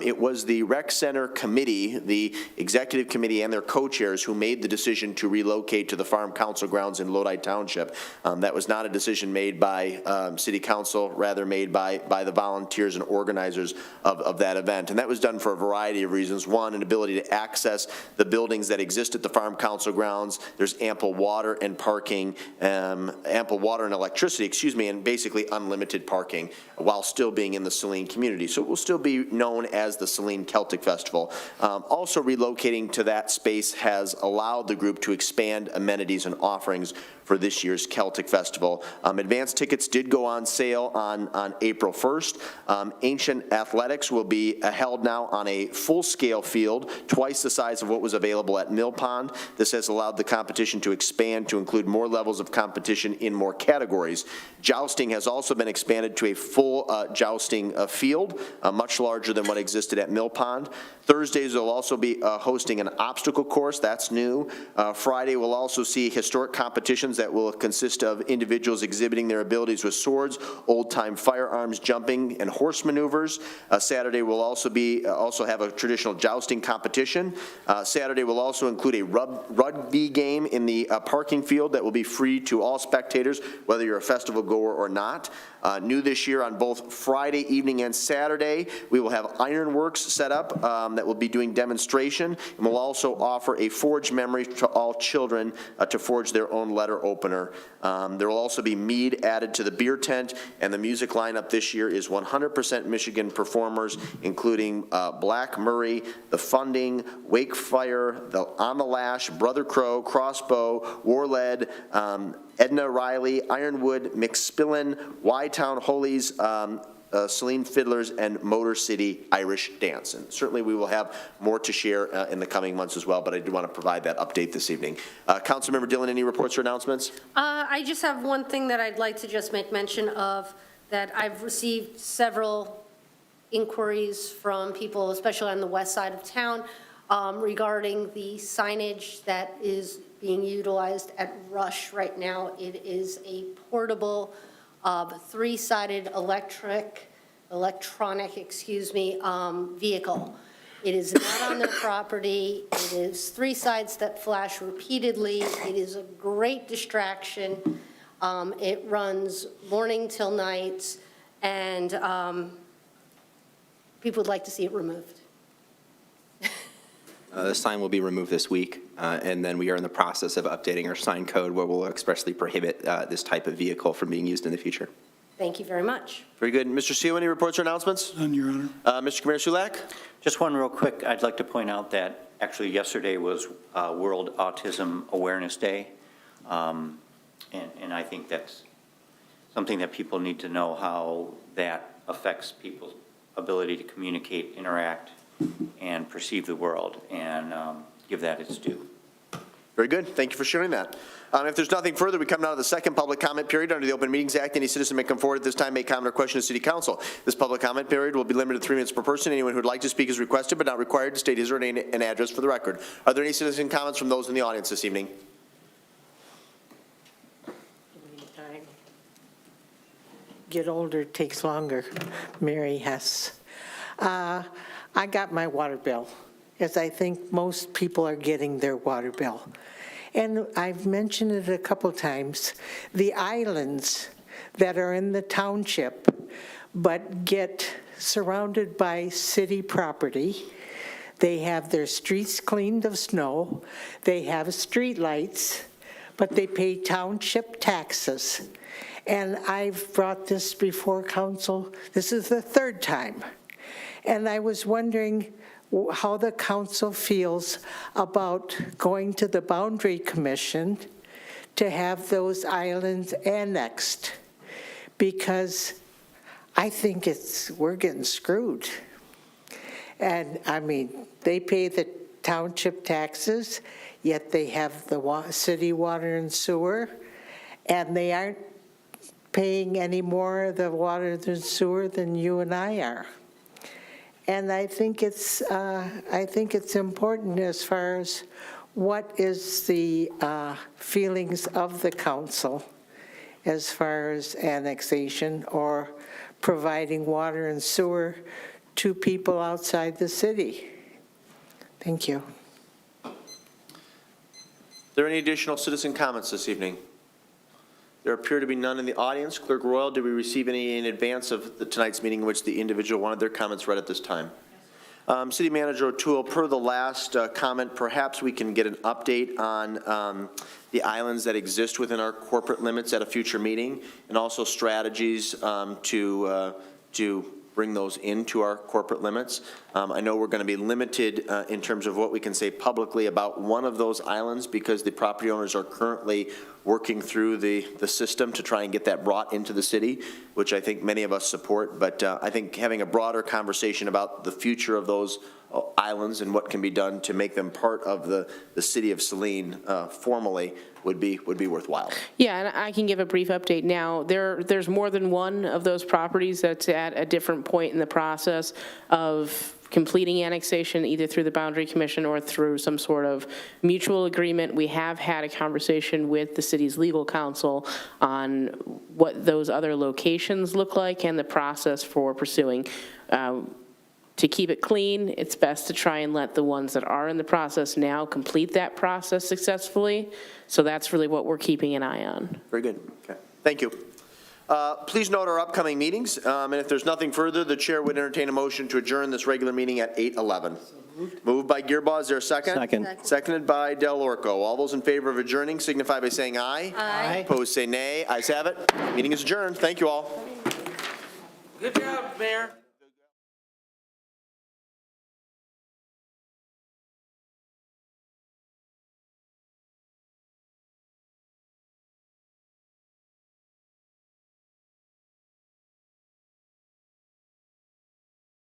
It was the Rec Center Committee, the Executive Committee, and their co-chairs who made the decision to relocate to the Farm Council grounds in Lodi Township. That was not a decision made by City Council, rather made by the volunteers and organizers of that event. And that was done for a variety of reasons. One, an ability to access the buildings that exist at the Farm Council grounds. There's ample water and parking, ample water and electricity, excuse me, and basically unlimited parking while still being in the Saline community. So it will still be known as the Saline Celtic Festival. Also relocating to that space has allowed the group to expand amenities and offerings for this year's Celtic Festival. Advance tickets did go on sale on April 1st. Ancient Athletics will be held now on a full-scale field, twice the size of what was available at Mill Pond. This has allowed the competition to expand to include more levels of competition in more categories. Jousting has also been expanded to a full jousting field, much larger than what existed at Mill Pond. Thursdays will also be hosting an obstacle course. That's new. Friday will also see historic competitions that will consist of individuals exhibiting their abilities with swords, old-time firearms, jumping, and horse maneuvers. Saturday will also have a traditional jousting competition. Saturday will also include a rugby game in the parking field that will be free to all spectators, whether you're a festival goer or not. New this year on both Friday evening and Saturday, we will have ironworks set up that will be doing demonstration, and we'll also offer a forge memory to all children to forge their own letter opener. There will also be mead added to the beer tent, and the music lineup this year is 100% Michigan performers, including Black Murray, The Funding, Wake Fire, On the Lash, Brother Crow, Crossbow, Warled, Edna Riley, Ironwood, McSpillin, Y-Town Holies, Saline Fiddlers, and Motor City Irish Dance. And certainly we will have more to share in the coming months as well, but I do want to provide that update this evening. Councilmember Dillon, any reports or announcements? I just have one thing that I'd like to just make mention of, that I've received several inquiries from people, especially on the west side of town, regarding the signage that is being utilized at Rush right now. It is a portable, three-sided electronic, vehicle. It is not on their property. It is three sides that flash repeatedly. It is a great distraction. It runs morning till night, and people would like to see it removed. The sign will be removed this week, and then we are in the process of updating our sign code where we'll expressly prohibit this type of vehicle from being used in the future. Thank you very much. Very good. Mr. Seal, any reports or announcements? None, Your Honor. Mr. Kamir Sulak? Just one real quick. I'd like to point out that actually yesterday was World Autism Awareness Day, and I think that's something that people need to know, how that affects people's ability to communicate, interact, and perceive the world, and give that its due. Very good. Thank you for sharing that. If there's nothing further, we come now to the second public comment period under the Open Meetings Act. Any citizen may come forward at this time, make comment or question to City Council. This public comment period will be limited to 3 minutes per person. Anyone who would like to speak is requested but not required to state his or her name and address for the record. Are there any citizen comments from those in the audience this evening? Get older takes longer. Mary Hess. I got my water bill, as I think most people are getting their water bill. And I've mentioned it a couple times. The islands that are in the township but get surrounded by city property, they have their streets cleaned of snow, they have street lights, but they pay township taxes. And I've brought this before council. This is the third time. And I was wondering how the council feels about going to the Boundary Commission to have those islands annexed, because I think we're getting screwed. And, I mean, they pay the township taxes, yet they have the city water and sewer, and they aren't paying any more of the water and sewer than you and I are. And I think it's important as far as what is the feelings of the council as far as annexation or providing water and sewer to people outside the city. Thank you. Are there any additional citizen comments this evening? There appear to be none in the audience. Clerk Royal, did we receive any in advance of tonight's meeting in which the individual wanted their comments read at this time? City Manager O'Toole, per the last comment, perhaps we can get an update on the islands that exist within our corporate limits at a future meeting, and also strategies to bring those into our corporate limits. I know we're going to be limited in terms of what we can say publicly about one of those islands, because the property owners are currently working through the system to try and get that brought into the city, which I think many of us support. But I think having a broader conversation about the future of those islands and what can be done to make them part of the city of Saline formally would be worthwhile. Yeah, and I can give a brief update now. There's more than one of those properties that's at a different point in the process of completing annexation, either through the Boundary Commission or through some sort of mutual agreement. We have had a conversation with the city's legal counsel on what those other locations look like and the process for pursuing. To keep it clean, it's best to try and let the ones that are in the process now complete that process successfully. So that's really what we're keeping an eye on. Very good. Okay. Thank you. Please note our upcoming meetings, and if there's nothing further, the chair would entertain a motion to adjourn this regular meeting at 8:11. Moved by Gearbaugh. Is there a second? Second. Seconded by Del Orco. All those in favor of adjourning signify by saying aye. Aye. Opposed, say nay. Ayes have it. Meeting is adjourned. Thank you all. Good job, Mayor.